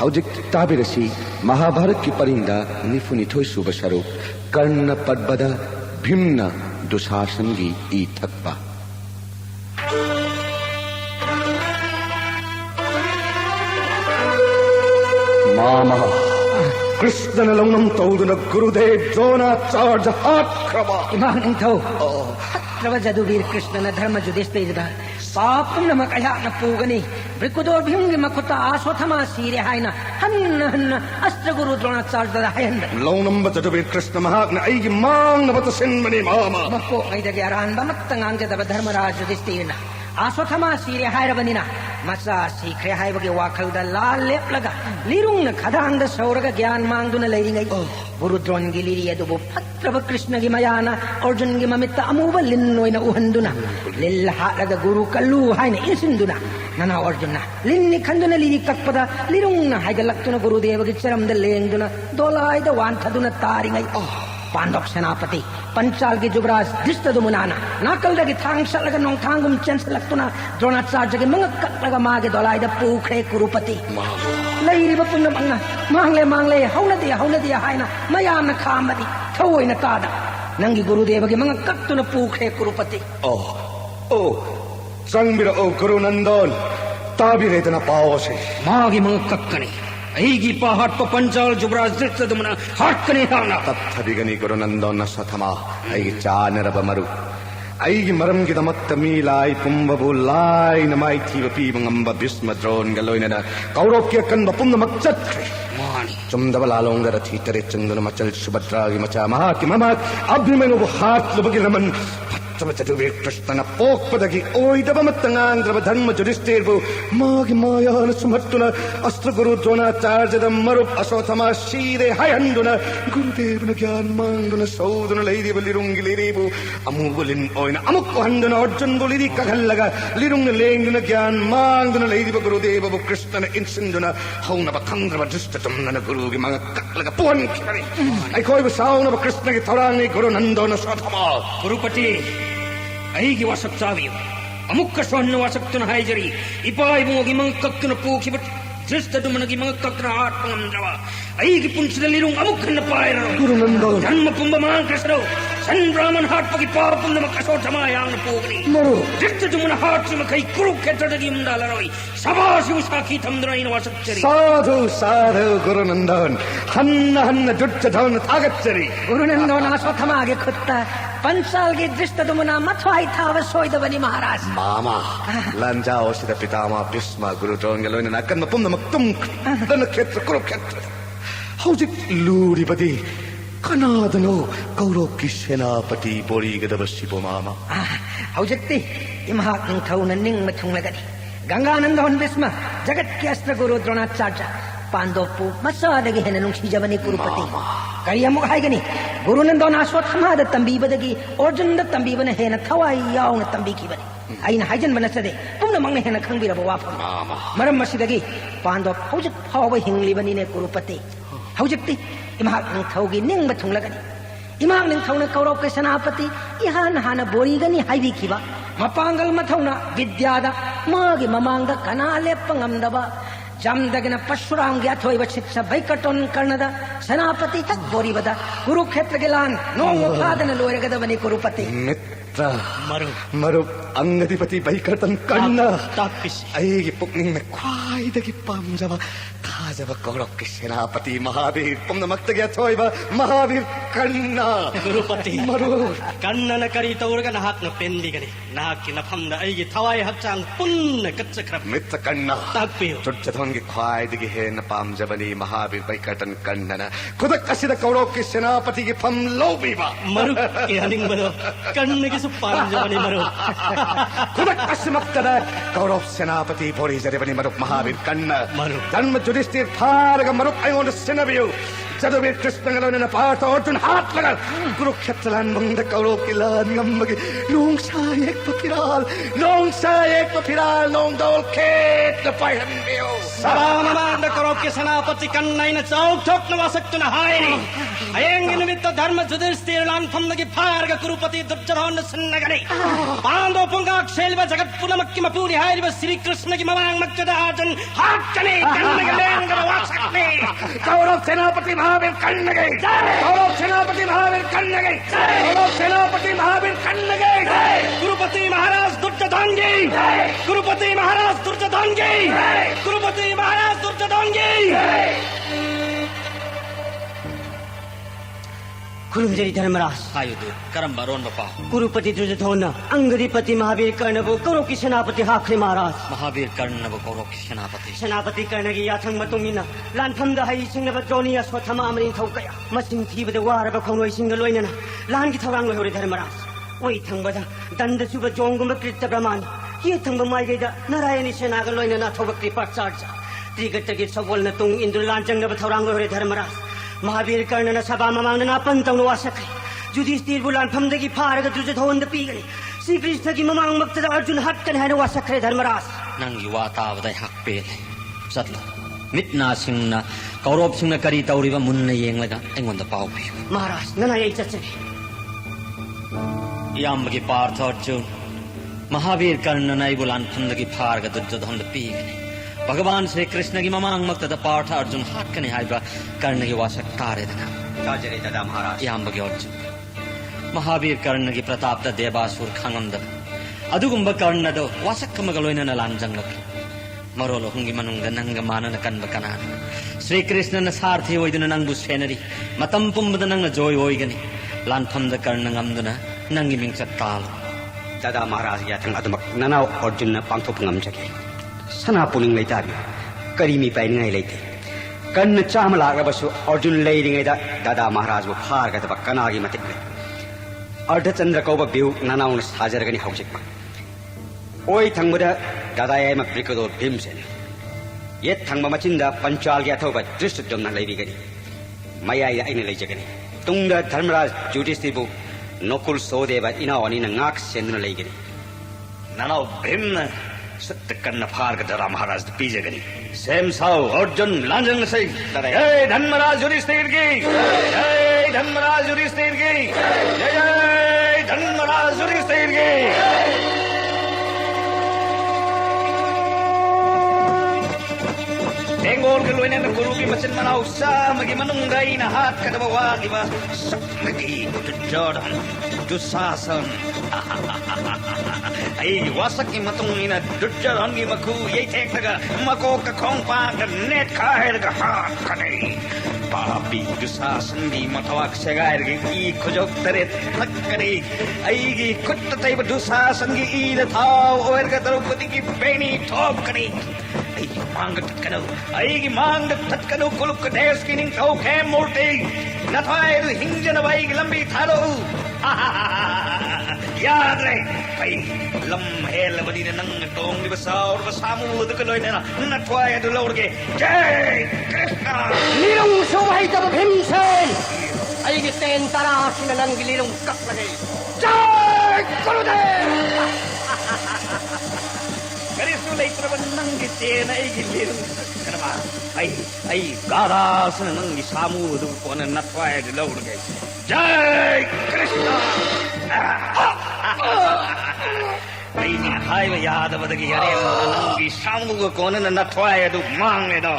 हौजिक ताबिरसी महाभारत की परिंदा निफुनिथोई सुब सरुक कर्ण पद्बदा भीमना दुशासन की ई थक्पा मामा कृष्णन लौनम तौदुन गुरुदेव द्रोणाचार्य हात्क्रवा इमां निंथौ हत्रव जदुवीर कृष्णन धर्म जुधिष्ठिरदा पापुनम कयान पूगनी ब्रिकुदोर भीमगे मखुता आश्वथमा सीरे हायना हन्न अस्त्र गुरु द्रोणाचार्य हायन लौनम जदुवीर कृष्ण महाग्न ऐगी मांगनवत सिन्मनि मामा मक्को ऐदगे अरानबा मत्तंगांगदब धर्मराज युधिष्ठिरना आश्वथमा सीरे हायरबनिना मचा सीखरे हायबगे वाखलदा लाल लेपलगा लिरुंगन खदांगद सौरग ज्ञान मांगदुना लैरिंगै गुरु द्रोणगी लिरि अदुबु फत्रब कृष्णगी मयाना अर्जुनगी ममित्त अमूब लिन्नोइना उहंदुना लिल्ल हालगा गुरु कल्लु हायना इंसिंदुना नना अर्जुनना लिन्नि खंदुना लिरि कक्पदा लिरुंगना हायगलक्तुना गुरुदेवगी चरमद लेंगदुना दोलायदा वांथदुना तारिंगै पांडव सेनापति पंचाल की जुबराज धृष्टदुम्नाना नाकलदगी थांग सलगा नोंथांगुम चेंसलक्तुना द्रोणाचार्यगी मंग कक्लगा मागे दोलायदा पूखरे कुरुपति लैरिब पुनमंगना मांगले हौनदे हायना मयामना खामदि थौइना तादा नंगी गुरुदेवगी मंग कक्तुना पूखरे कुरुपति ओ चंगबिर ओ गुरुनंदन ताबिरेदना पावसे मागी मंग कक्कने ऐगी पहाड़ पर पंचाल जुबराज धृष्टदुम्ना हाटकने हाना तत्थबिगनी गुरुनंदन सथमा ऐगी चानरब मरु ऐगी मरमगिदमत्त मीलाई पुंबबु लाई नमाई थीब पीबंगंब भीष्म द्रोण गलोइनना कौरवकी अकन्ब पुंदमक चत्रे मानी चुमदब लालोंगर थीतरे चंदन मचल सुभद्रागी मचा महाकी ममाक अभिमन्युबु हात लुबगी रमन जदुवीर कृष्णन पोक्पदगी ओइदब मत्तंगांग्रब धर्म जुधिष्ठिरबु मागी मायान सुमत्तुन अस्त्र गुरु द्रोणाचार्यद मरुप अश्वत्थमा शीरे हायंदुन गुरुदेवन ज्ञान मांगदुन सौदुन लैरिब लिरुंगी लिरिबु अमूबलिन ओइना अमुक हंदुन अर्जुन बुलिरि कगल्लगा लिरुंग लेंगदुन ज्ञान मांगदुन लैरिब गुरुदेवबु कृष्णन इंसिंदुन हौनब थंग्रब दुष्टतमनन गुरुगी मंग कक्लगा पुहन खिबनि ऐखोइबु साउनब कृष्णगी थौरांगी गुरुनंदन सथमा गुरुपति ऐगी वासक चावियो अमुक सोन्न वासक्तुन हायजरी इपाय मोगी मंग कक्तुन पूखिबट धृष्टदुम्नगी मंग कक्तुन हाटपंगंद्रवा ऐगी पुंसदलिरुं अमुक हन्न पायरो गुरुनंदन जन्म पुंब मां कसरो सन ब्राह्मण हाटपगी पापुंदम कसोठमा यांग पूगनी मरु धृष्टदुम्न हाटसुम कई कुरुक्षेत्रदगी उंदालरोई सभाशिव साखी थंद्रइन वासक्चरी साधु साधु गुरुनंदन हन्न दुर्योधन तागच्चरी गुरुनंदन अश्वत्थमागे खुत्ता पंचालगी धृष्टदुम्ना मथवाई थाव सोइदबनी महाराज मामा लंजा ओसिद पितामह भीष्म गुरु द्रोण गलोइनना अकन्ब पुंदमक तुम दन क्षेत्र कुरुक्षेत्र हौजिक लूरिबदी कनादनो कौरव की सेनापति बोरीगदब शिबो मामा हौजिक्ति इमहाक निंथौन निंग मथुंगलगनी गंगानंदन भीष्म जगत के अस्त्र गुरु द्रोणाचार्य पांडवपु मसादगी हेन नुंसीजबनी कुरुपति करी अमुक हायगनी गुरुनंदन अश्वत्थमाद तंबीबदगी अर्जुनद तंबीबन हेन थवाई याउन तंबीखिबनी अइन हायजनब नसदे पुनमंगने हेन खंगबिरब वाफम मरम मसिदगी पांडव हौजिक फाव हिंगलिबनीने कुरुपति हौजिक्ति इमहाक निंथौगी निंग थुंगलगनी इमहाक निंथौना कौरव के सेनापति इहान हाना बोरीगनी हायबिखिबा मपांगल मथौना विद्यादा मागी ममांगदा कना लेप्प ngamdaba jamdagina परशुरामगी अथोइब शिक्षा बैकटोन कर्णद सेनापति तक बोरीबदा कुरुक्षेत्र के लान नोंग फादन लोयरगदबनी कुरुपति मरु अंगधिपति बैकटन कर्ण ऐगी पुक्निंग में ख्वाइदगी पामजब थाजब कौरव के सेनापति महावीर पुंदमक्तगी अथोइब महावीर कर्ण गुरुपति मरु कन्नन करी तौरग नहाक न पेंदिगनी नाक की नफमद ऐगी थवाई हचांग पुन्न कच्चक्रब मित्र कर्ण ताकपियो दुर्योधन की ख्वाइदगी है न पामजबनी महावीर बैकटन कर्ण खुदक असिद कौरव के सेनापति की फम लोबीबा मरु के हनिंग बनो कन्न की पांजबनी मरु खुदक असिमक्तद कौरव सेनापति बोरी जरेबनी मरु महावीर कर्ण मरु जन्म जुधिष्ठिर फारग मरु अयोन सेनबियो जदुवीर कृष्ण गलोइनना पार्थ अर्जुन हात लगा कुरुक्षेत्र लान मंगद कौरव की लान ngambagi nung sa ek papiral nung dol ket na payanbiyo सभामंद Kaurava के सेनापति कन्नैन चौक ठोक न वासक्तुन हायनी अयंग निमित्त धर्म जुधिष्ठिर लान फमदगी फारग कुरुपति दुर्योधन सन्नगनी पांडव पुंगाक शेलव जगत पुलमक्की मपूरी हायरिव श्री कृष्ण की मवांग मक्कद अर्जुन हाटकने कन्नग लेंगर वास कौरव सेनापति महावीर कर्ण गए कौरव सेनापति महावीर कर्ण गए कौरव सेनापति महावीर कर्ण गए गुरुपति महाराज दुर्योधन की गुरुपति महाराज दुर्योधन की गुरुपति महाराज दुर्योधन की खुलुमजरी धर्मराज हायुदु करम बरोन बपा गुरुपति दुर्योधन अंगदीपति महावीर कर्ण कौरव की सेनापति हाखरे महाराज महावीर कर्ण कौरव की सेनापति सेनापति कर्ण की याथंग मतुंगिना लानफमदा हई सिंगब द्रोणी अश्वत्थामा अमरिंग थौकया मसिंग थीबद वारब खौनोई सिंग लोइनना लान की थौरांग लोहरे धर्मराज ओई थंगबदा दंड सुब जोंगुम कृत ब्रह्मान ये थंग माइगेदा नारायणी सेनाग लोइनना थौब कृपाचार्य त्रिगतगी सबोलना तुंग इंद्र लांचंगब थौरांग लोहरे धर्मराज महावीर कर्ण सभा ममांग नापन तौन वासखे युधिष्ठिर लानफमदगी फारग दुर्योधन पीगनी श्री कृष्ण की ममांग मक्तद अर्जुन हटकन है वासखे धर्मराज नंगी वातावद हकपेल चलो मिटना सिंगना कौरव सिंगना करी तौरीब मुन्न येंगलगा एंगोंद पाव पियु महाराज नना यही चचने यामगी पार्थ अर्जुन महावीर कर्ण नाइबु लानफमदगी फारग दुर्योधन पीगनी भगवान श्री कृष्ण की ममांग मक्तद पार्थ अर्जुन हाकने हाइबा कर्ण की वासक तारेदना काजरे दादा महाराज यामगी अर्जुन महावीर कर्ण की प्रताप द देवासुर खांगमद अदुगुंब कर्ण दो वासक मगलोइना लांजंगलक मरोलो हुंगी मनुंग नंग मानन कनब कनान श्री कृष्ण न सारथी होइदुना नंगबु सेनरी मतम पुंबद नंग जोय होइगनी लानफम द कर्ण ngамदुना नंगी मिंगचत ताल दादा महाराज याथंग अदमक ननाव अर्जुन न पांथोप ngамजगे सना पुलिंग लेताबि करीमी पाइनिंगाई लेते कन्न चाम लागबसु अर्जुन लेरिङैदा दादा महाराज बु फारगदब कनागी मतिक अर्धचंद्र कौब बिउ ननाउन साजरगनी हौजिक ओई थंगबदा दादा याइमा ब्रिकदो भीमसेन ये थंगब मचिंदा पंचालगी अथवा दृष्टद्युम्न लेबिगनी मयाई आइने लेजगनी तुंगदा धर्मराज युधिष्ठिरबु नकुल सोदेव इनावनी नाक सेंदुन लेगनी ननाव भीमन सत्य कन्न फारग दादा महाराज पीजगनी सेम साव अर्जुन लांजंग से जय धर्मराज युधिष्ठिर की जय धर्मराज युधिष्ठिर की जय धर्मराज युधिष्ठिर की Tengol ke luinan na guru ki macin manaw sa magi manungay na hat kadabawa di ba magi Duryodhan Dusasan ay wasak ki matungina Duryodhan ki maku yay tek naga mako ka kong pa ka net kahir ka hat kanay papi Dusasan di matawak sagayar ki i kujok tarit nakkari ay ki kutta tayo Dusasan ki i na tao oer ka Draupadi ki beni thok kani ay mang tatkano ay mang tatkano kuluk des kining tau ke murti nathai hingjana bai lambi thalo yaad re ay lam hel badina nang tong di basaur basamu dukaloi na nathai du lorge jai krishna Lirong sumay ka Bhimsen ay giten tarasin na ng gilirong kaklagay Jai Gurudev Karisu lay traban nang gitena ay gilir kanama ay garas na nang isamu du ko na natway di lawr gay Jai Krishna ay ni hay ba yada ba dagi yare nang isamu ko na natway du mang no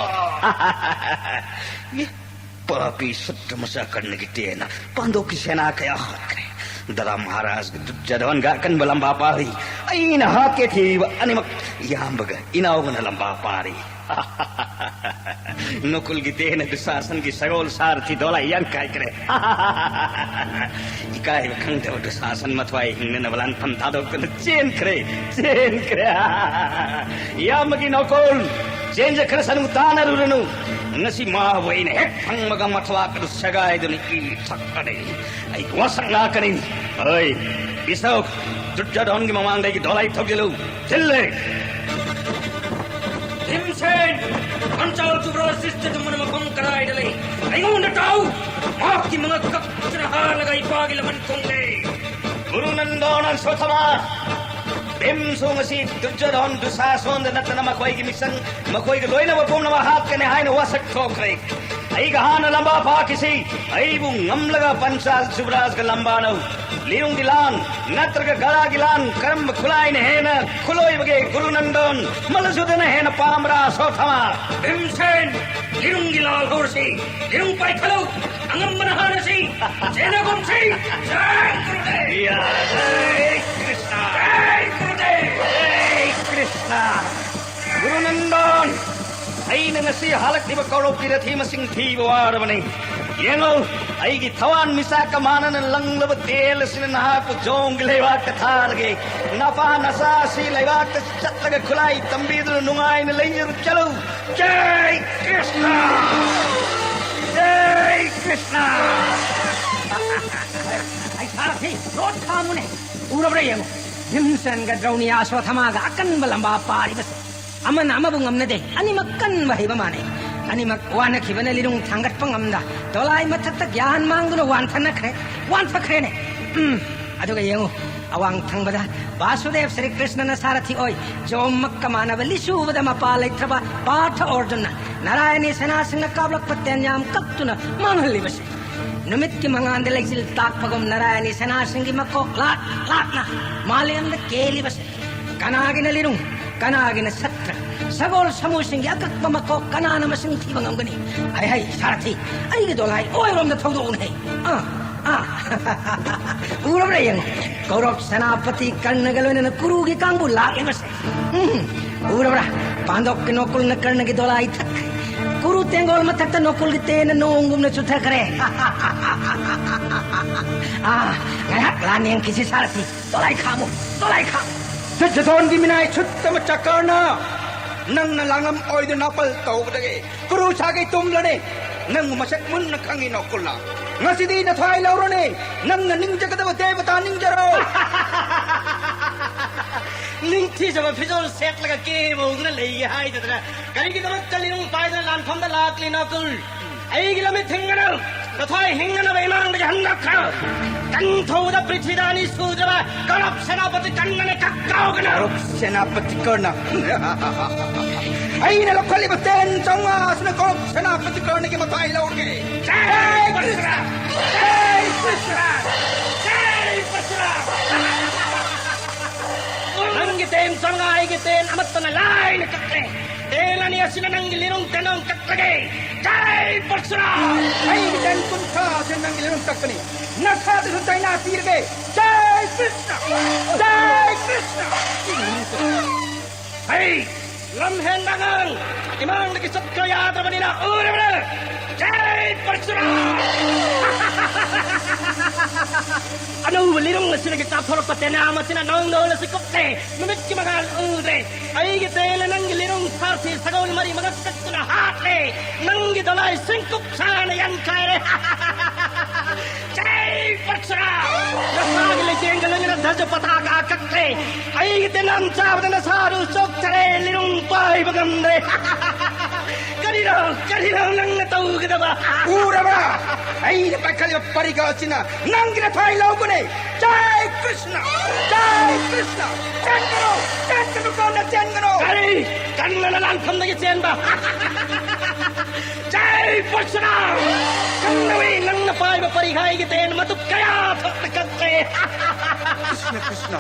papi sutmasa karne gitena pando ki sena kaya kare दादा महाराज दुर्योधन गाकन लंबा पारी ऐन हाके थी अनिमक यांबग इनावगन लंबा पारी नकुल की then Dushasan की सगोल सारथी दोला यं काय करे इकाय खंगते दुशासन मथवाई हिंगन नवलान पंथा दो चेन करे यांबगी नकुल चेंज खरसन उतानरुनु ngasi ma wain hek phang maga mathwa ka sagai duni ki thakane ai wasang na kanin oi bisau Duryodhan ki mamang dai ki dolai thogelu chille Bhimsen Panchal Chubra Sister Tumana Makam Karai Dale I go on the tau Mark the mga kapsana halaga ipagil man konge Guru Nandan Swathama Bim sungasi Duryodhan Dusasan na natana makoy ki mission makoy ki loina wapom na mahat kane hain wasak thokre ai gahan lamba pa kisi ai bu ngam laga Panchal Chubraj ka lamba no liung dilan natra ka gala gilan karam khulai ne hena khuloi bage Guru Nandan malasudana hena pamra Swathama Bhimsen Lirung Gilal hursi, lirung pai thalu, angam manahanasi, jena gumsi, jai Gurudev. Iya, Jai Krishna. Jai Gurudev. Jai Krishna. Guru Nandan. Aina ngasi halak di bakarop kira thi masing thi bawarabani. Yengo aigi thawan misa kamanan langlab tel sin naha ku jong lewa ka tharge napa nasa si lewa ka chatlaga khulai tambidu nungai na leir chalo. Jai Krishna. Jai Krishna. Ay Sarathi, rot kamune. Urabra yengo. Nimsan ga drauni aswathamaga akan balamba paribas. Aman amabung amnade, animakkan bahibamane. Animak wana kibana lirung thangat pangamda. Dolai mathata gyan mangduna wantana kre. Wanta krene. Aduga yengo. Awang thangbada Vasudev Sri Krishna na Sarathi oi. Jomak kamana balisu bada mapalai traba Partha Arjuna. Narayani sanasanga kablak patyanyam kaptuna manghali base. Numit ki mangande leksil tak pagam Narayani sanasingi makok lat na Malayam da keli base. Kanagina lirung. Kanagina satra. Sagol samusingi agak pamakok kanana masing tibang gani. Ay Sarathi. Ay gidolay. Oy rom da thawdo unhay. Urabra yang Kaurab Senapati Karnagalo na Kuru ki Kambu laki base. Urabra Pandok ki nokul na Karna ki dolay tak. Kuru tengol matakta nokul ki te na nungum na chuta kare. Ngayak lani yang kisi Sarathi. Dolay kamu. Jaton di minay chutta machakarna. Nang nalangam oy de napal tau badage. Kuru sagi tumlane. Nang masak mun na kangi nokul na. Ngasidi na thai lauro ne. Nang na ninja kadaba devata ninja ro. Ningthi sama phizol set laga ke mogna lei hai tadra. Kari ki tamak kalirung paidal lan pham da lakli nakul. Ai gilame thengana. Na thai hengana bainang da hanga kha. Kan thoda prithidani sudra. Karap senapati kannane kakkau kana. Karap senapati karna. Ay na lokali baten chonga asna karap senapati karna ke matai laur ke. Jai Krishna. Jai Krishna. Jai Krishna. Nanggitin chonga ay gitin amat na lai na kakle. Tela niya sila nang gilirong tanong kaklagay. Jai Krishna. Ay gitin kunta sinang gilirong kakani. Nakati sa tayo nasirge. Jai Krishna. Jai Krishna. Hey, lamhen dangang. Imang nakisat kaya traban nila. Ura. Jai Krishna. Ano lirong na sila kita thorok patena masina nang na si kopte. Mamit ki magal udre. Ay gitela nang lirong sarsi sagol mari magakat na hatle. Nang gidalay singkup sana yan kare. Jai Krishna. Nasagi le jenggalan na dhaja pataka kakte. Ay gitelam chab na saru sok tare lirong pai bagandre. Kanino nang nataw ka na ba? Ura ba? Ay napakali parigosina. Nang ginatay law ko ne. Jai Krishna. Jai Krishna. Tiyan ka na tiyan ka no. Kari, kanina na lang kam na yatyan ba? Jai Krishna. Kanawin nang napay maparihay gitin matup kaya taktakate. Krishna.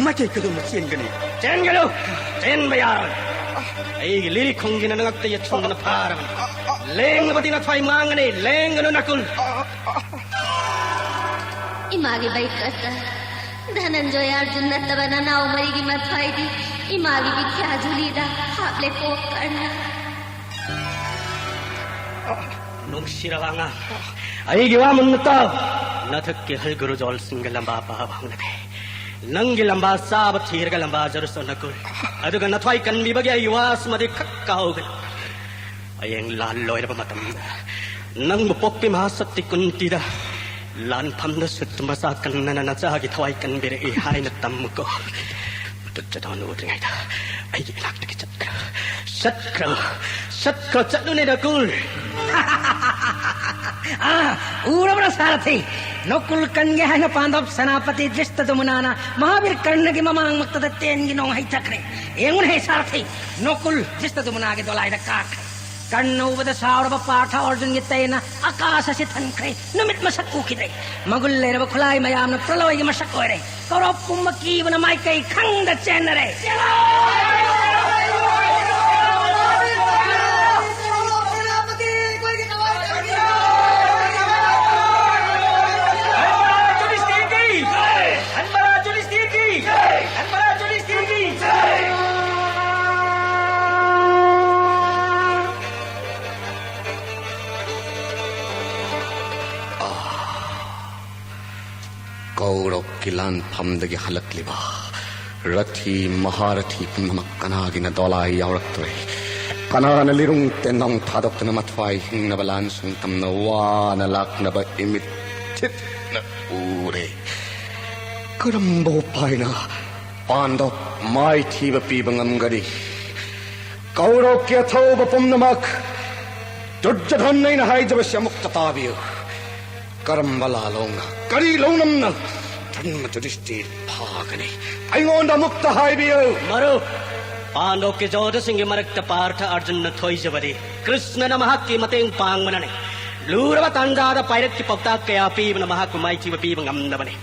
Macay ka doon tiyan ka ne. Tiyan ka no. Tiyan bayaran. Ay lirik kong ginanangag tayo chong na parang. Leng na pati na thay mangane. Leng ano nakul. Imagi baik kata. Dhananjoy Arjun na taba na nao marigi mathay di. Imagi bithya julida. Haple ko karna. Nung sirawanga. Ay giwamon na tao. Nathak ke hal guru jol singalamba pahabang na te. Nangilamba sabat hirgalamba jaruso nakul. Aduga nathwai kan bibagi aywas madi kakkaugan. Ayeng laloy na pamatam. Nang mupok pimasat tikuntida. Lan pamna sutmasakan na nanasagi thwai kan bire ihay na tamuko. Tutsadon udring ay ta. Ay ilak na kisatkra. Satkra tsadun ay nakul. Urabra Sarathi. Nokul kanya na Pandap Senapati Drishta Dumunana Mahavir Karna ki mamang magtada ten ginong hay chakre. Engun hay Sarathi. Nokul Drishta Dumuna ki dolay da kak. Karna ubada sauraba Partha Arjun gitay na akasa si tankre. Numit masak ukide. Magulle na bakulay mayam na praloy ki masak oire. Karop kumakiwa na may kay kang da chenare. ꯀꯧꯔꯣꯛꯀꯤ ꯂꯥꯟꯐꯝꯗꯒꯤ ꯍꯜꯂꯛꯂꯤꯕ ꯔꯊꯤ ꯃꯍꯥꯔꯊꯤ ꯄꯨꯝꯅꯃꯛ ꯀꯅꯥꯒꯤꯅ ꯗꯣꯂꯥꯏ ꯌꯥꯎꯔꯛꯇꯣꯔꯦ ꯀꯅꯥꯅ ꯂꯤꯔꯨꯡ ꯇꯦꯟꯅꯧ ꯊꯥꯗꯣꯛꯇꯨꯅ ꯃꯊ꯭ꯋꯥꯏ ꯍꯤꯡꯅꯕ ꯂꯥꯟꯁꯪ ꯇꯝꯅ ꯋꯥꯅ ꯂꯥꯛꯅꯕ emit ꯊꯤꯠꯅ ꯎꯔꯦ ꯀꯔꯝꯕ ꯎꯄꯥꯏꯅ ꯄꯥꯟꯗꯣꯞ ꯃꯥꯏꯊꯤꯕ ꯄꯤꯕ ꯉꯝꯒꯅꯤ ꯀꯧꯔꯣꯛꯀꯤ ꯑꯊꯧꯕ ꯄꯨꯝꯅꯃꯛ ꯗꯨꯔꯖꯣꯙꯟꯅ ꯍꯥꯏꯖꯕꯁꯤ ꯑꯃꯨꯛꯇ ꯇꯥꯕꯤꯌꯨ ꯀꯔꯝꯕ ꯂꯥꯂꯣꯡꯅ ꯀꯔꯤ ꯂꯧꯅꯝꯅ ꯙꯔꯃ ꯌꯨꯙꯤꯁꯊꯤꯔ ꯐꯥꯒꯅꯤ ꯑꯩꯉꯣꯟꯗ ꯑꯃꯨꯛꯇ ꯍꯥꯏꯕꯤꯌꯨ ꯃꯔꯨꯞ ꯄꯥꯟꯗꯣꯞꯀꯤ ꯖꯣꯙꯁꯤꯡꯒꯤ ꯃꯔꯛꯇ ꯄꯥꯔꯊ ꯑꯔꯖꯨꯟꯅ ꯊꯣꯏꯖꯕꯗꯤ ꯀ꯭ꯔꯤꯁꯅꯅ ꯃꯍꯥꯛꯀꯤ ꯃꯇꯦꯡ ꯄꯥꯡꯕꯅꯅꯤ ꯂꯨꯔꯕ ꯇꯥꯟꯖꯥꯗ ꯄꯥꯏꯔꯛꯀꯤ ꯄꯥꯎꯇꯥꯛ ꯀꯌꯥ ꯄꯤꯕꯅ ꯃꯍꯥꯛꯄꯨ ꯃꯥꯏꯊꯤꯕ ꯄꯤꯕ ꯉꯝꯗꯕꯅꯤ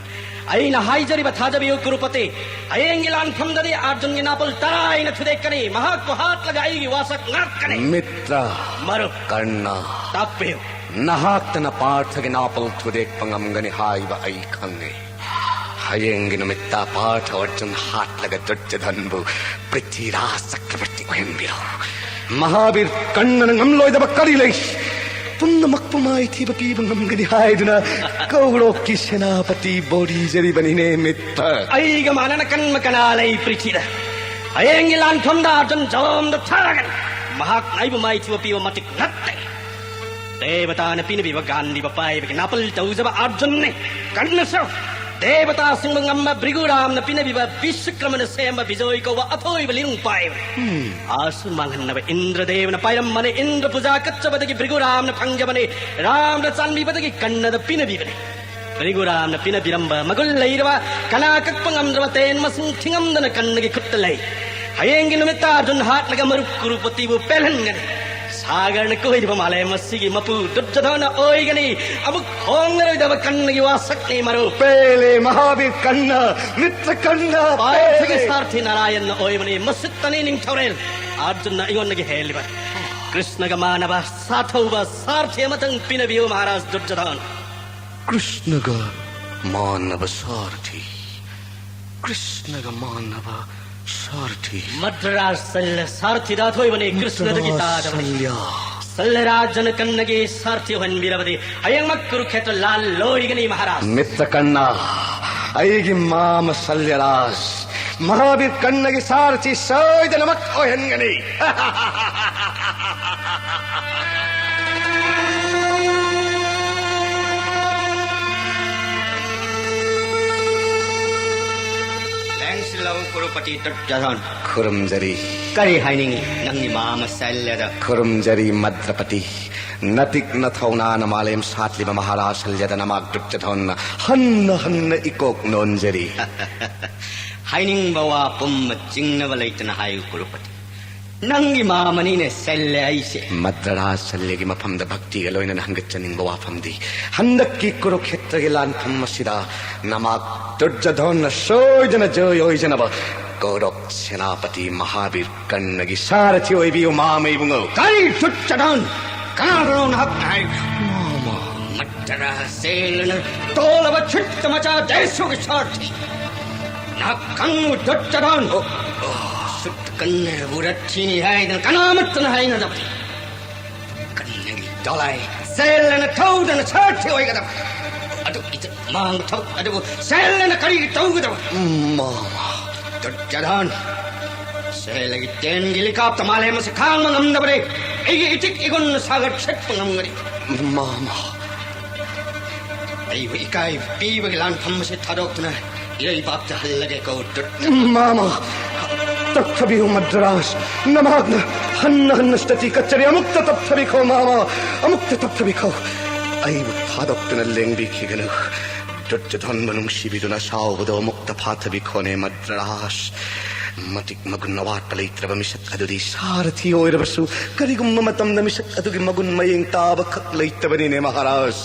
ꯑꯩꯅ ꯍꯥꯏꯖꯔꯤꯕ ꯊꯥꯖꯕꯤꯌꯨ ꯀꯨರುꯄꯇꯤ ꯍꯌꯦꯡꯒꯤ ꯂꯥꯟꯐꯝꯗꯗꯤ ꯑꯔꯖꯨꯟꯒꯤ ꯅꯥꯄꯜ ꯇꯔꯥꯏꯅ ꯊꯨꯗꯦꯛꯀꯅꯤ ꯃꯍꯥꯛꯄꯨ ꯍꯥꯠꯂꯒ ꯑꯩꯒꯤ ꯋꯥꯁꯛ ꯉꯥꯛꯀꯅꯤ ಮಿತ್ರ ꯃꯔꯨꯞ ಕರ್ಣ ꯇꯥꯛꯄꯤꯌꯨ ನಹಾಕ್ತನ ಪಾರ್ಥಗೆ ನಾಪಲ್ ಥುದೇಕ್ ಪಂಗಂಗನಿ ಹಾಯ್ವ ಐ ಖಂಗೆ ಹಯಂಗಿ ನಮಿತ್ತ ಪಾಠ ಅರ್ಜುನ್ ಹಾಟ್ಲಗ ದುರ್ಜಧನ್ಬು ಪೃಥ್ವಿರಾಜ್ ಚಕ್ರವರ್ತಿ ಒಯಂಬಿರೋ ಮಹಾವೀರ್ ಕಣ್ಣನ ngамಲೋಯ್ದಬ ಕರಿಲೈ ಪುನ್ನಮಕ್ಪು ಮಾಹಿತಿಬ ಪೀಬ ngамಗನಿ ಹಾಯ್ದುನ ಕೌರವಕ್ಕೆ ಸೇನಾಪತಿ ಬೋಡಿಜರಿಬನಿನೇ ಮಿತ್ತ ಐಗ ಮನನ ಕನ್ಮ ಕನಾಲೈ ಪ್ರೀತಿದ ಹಯಂಗಿ ಲಾನ್ಫಂದ ಅರ್ಜುನ್ ಜವಮ್ದ ಥಾಗನ್ ಮಹಾಕ್ ನೈಬ ಮಾಹಿತಿಬ ಪೀಬ ಮತಿಕ್ ನತ್ತೆ ದೇವತಾನ ಪಿನಬಿವ ಗಾಂಧಿಬ ಪಾಯಿಬಗೆ ನಾಪಲ್ ತೌಜಬ ಅರ್ಜುನ್ನೆ ಕಣ್ಣಸೋ ದೇವತಾ ಸಿಂಹ ngamba ಭೃಗುರಾಮ್ನ ಪಿನಬಿವ ವಿಶ್ವಕ್ರಮನ ಸೇಮ ಬಿಜೋಯ್ ಕೌವ ಅಥೋಯ್ವ ಲಿರುಂಗ್ ಪಾಯಿಬ ಆಸು ಮಂಗನ್ನವ ಇಂದ್ರದೇವನ ಪೈರಮ್ಮನೆ ಇಂದ್ರ ಪೂಜಾ ಕಚ್ಚಬದಗಿ ಭೃಗುರಾಮ್ನ ಪಂಜಮನೆ ರಾಮ್ನ ಚಾನ್ಬಿಬದಗಿ ಕಣ್ಣದ ಪಿನಬಿವನೆ ಭೃಗುರಾಮ್ನ ಪಿನಬಿರಂಬ ಮಗುಲ್ಲೈರವ ಕಲಾಕಕ್ಪಂಗಂದ್ರವ ತೇನ್ಮಸಿಂ ಥಿಂಗಂದನ ಕಣ್ಣಿಗೆ ಕುತ್ತಲೈ ಹಯಂಗಿ ನಿಮಿತ್ತ ಅರ್ಜುನ್ ಹಾಟ್ಲಗ ಮರುಕ್ಕುರುಪತಿವು ಪೆಲಂಗನೆ ಸಾಗರಣ ಕೊಯ್ದಿವ ಮಾಲೆ ಮಸ್ಸಿಗೆ ಮಪು ದುರ್ಜಧನ ಓಯ್ಗನಿ ಅಮುಕ್ ಹೋಂಗರವಿದವ ಕಣ್ಣಿಗೆ ವಾಸಕ್ನಿ ಮರು ಪೇಲೆ ಮಹಾವೀರ್ ಕಣ್ಣ ಮಿತ್ರ ಕಣ್ಣ ಪಾರ್ಥಗೆ ಸಾರ್ಥಿ ನಾರಾಯಣ ಓಯ್ವನಿ ಮಸ್ಸಿತ್ತನೇ ನಿಂಥವ್ರೇಲ್ ಅರ್ಜುನ ಇವನಿಗೆ ಹೇಳಿವ ಕೃಷ್ಣಗ ಮಾನವ ಸಾಥೌವ ಸಾರ್ಥಿಯ ಮತಂಗ್ ಪಿನವಿಯು ಮಹಾರಾಜ್ ದುರ್ಜಧನ್ ಕೃಷ್ಣಗ ಮಾನವ ಸಾರಥಿ ಕೃಷ್ಣಗ ಮಾನವ ಸಾರಥಿ ಮದ್ರಾಸ್ ಸಲ್ಲ ಸಾರ್ಥಿದಾಥೋಯ್ವನಿ ಕೃಷ್ಣದ ಗೀತಾದವನಿ ಸಲ್ಲರಾಜನ ಕಣ್ಣಗೆ ಸಾರ್ಥಿ ಹೊನ್ಬಿರವದೆ ಅಯಂಗ ಕುರುಕ್ಷೇತ್ರ ಲಾಲ್ ಲೋಯಿಗನಿ ಮಹಾರಾಜ್ ಮಿತ್ರ ಕಣ್ಣ ಐಗಿ ಮಾಮ ಸಲ್ಯರಾಜ್ ಮಹಾವೀರ್ ಕಣ್ಣಗೆ ಸಾರಥಿ ಸೋಯ್ದ ನಮಕ್ ಹೆಂಗನಿ ಕುರುಪತಿ ದುರ್ಜಧನ್ ಖುರಂಜರಿ ಕರಿ ಹೈನಿಂಗಿ ನಂಗಿ ಮಾಮ ಸಲ್ಯದ ಖುರಂಜರಿ ಮದ್ರಪತಿ ನತಿಕ್ ನಥೌನಾನ ಮಾಲೇಂ ಸಾತ್ಲಿಮ ಮಹಾರಾಜ್ ಸಲ್ಯದ ನಮಾಗ್ ದುರ್ಜಧನ್ ಹನ್ನ ಹನ್ನ ಇಕೋಕ್ ನೋಂಜರಿ ಹೈನಿಂಗ್ ಬವಾ ಪುಮ್ಮ ಚಿಂಗ್ನವ ಲೈತನ ಹಾಯು ಕುರುಪತಿ ನಂಗಿ ಮಾಮನಿನೆ ಸಲ್ಯ ಐಸೆ ಮದ್ರರಾಜ್ ಸಲ್ಯಗೆ ಮಫಂದ ಭಕ್ತಿಗೆ ಲೋಯ್ನ ಹಂಗಚ್ಚನಿಂಬ ವಾಫಂದಿ ಹಂದಕ್ಕಿ ಕುರುಕ್ಷೇತ್ರಗೆ ಲಾನ್ಫಂ ಮಸಿದ ನಮಾಗ್ ದುರ್ಜಧನ ಸೋಯ್ಜನ ಜಯೋಯ್ಜನವ ಕೌರವ್ ಸೇನಾಪತಿ ಮಹಾವೀರ್ ಕಣ್ಣಗಿ ಸಾರಥಿ ಒಯ್ಬಿಯು ಮಾಮೈಬುಂಗು ಕರಿ ದುರ್ಜಧನ್ ಕನಾಡೋನ ಹಕ್ಕಾಯ್ ಮಾಮ ಮಟ್ಟರ ಸೇಲನ ತೋಲವ ಚಿತ್ತ ಮಚ ಜಯಸುಗ ಸಾರ್ಥಿ ನಾ ಕಂಗು ದುರ್ಜಧನ್ ಸುತ್ತ ಕಣ್ಣ ಉರಚ್ಚಿನಿ ಹಾಯ್ದನ ಕನಾಮತ್ತನ ಹಾಯ್ನದ ಕಣ್ಣಗಿ ದೊಲಾಯ್ ಸೇಲನ ತೌದನ ಸಾರ್ಥಿ ಒಯ್ಗದ ಅದು ಇದು ಮಾಂಗ ತೌ ಅದು ಸೇಲನ ಕರಿಗೆ ತೌಗದವ ಮಾಮ ದುರ್ಜಧನ್ ಸೇಲಗಿ ತೇನ್ಗಿಲಿ ಕಾಪ್ತ ಮಾಲೆ ಮಸ ಕಾಲ್ಮ ನಮ್ದಬರೆ ಐಗೆ ಇಟಿಕ್ ಇಗೊನ್ನ ಸಾಗರ್ ಛಟ್ ನಮ್ಗರಿ ಮಾಮ ಐ ವಿಕಾಯ್ ಪೀವಗೆ ಲಾನ್ ಥಮ್ಮಸೆ ಥಾದೋಕ್ತನ ಇರೈ ಬಾಪ್ತ ಹಲ್ಲಗೆ ಕೌ ಮಾಮ ತಪ್ಥಬಿಹು ಮದ್ರಾಸ್ ನಮಾಗ್ನ ಹನ್ನ ಹನ್ನ ಸ್ಥಿತಿ ಕಚ್ಚರಿ ಅಮುಕ್ತ ತಪ್ಥಬಿಖೋ ಮಾಮ ಅಮುಕ್ತ ತಪ್ಥಬಿಖೋ ಐವು ಥಾದೋಕ್ತನಲ್ಲೆಂಬಿಖಿಗನು ದುರ್ಜಧನ್ಮನು ಶಿಬಿದುನ ಸಾವುದೋ ಮುಕ್ತ ಫಾಥಬಿಖೋನೆ ಮದ್ರಾಸ್ ಮತಿಕ್ ಮಗುನ್ನ ವಾಟ್ಪಲೈತ್ರವ ಮಿಷಕ್ ಅದುದಿ ಸಾರಥಿಯೋ ಇರಬಸು ಕರಿಗುಮ್ಮ ಮತಂನ ಮಿಷಕ್ ಅದುಗಿ ಮಗುನ್ ಮಯಂಗ್ ತಾವ ಕಕ್ಲೈತ್ತವನೇನೆ ಮಹಾರಾಜ್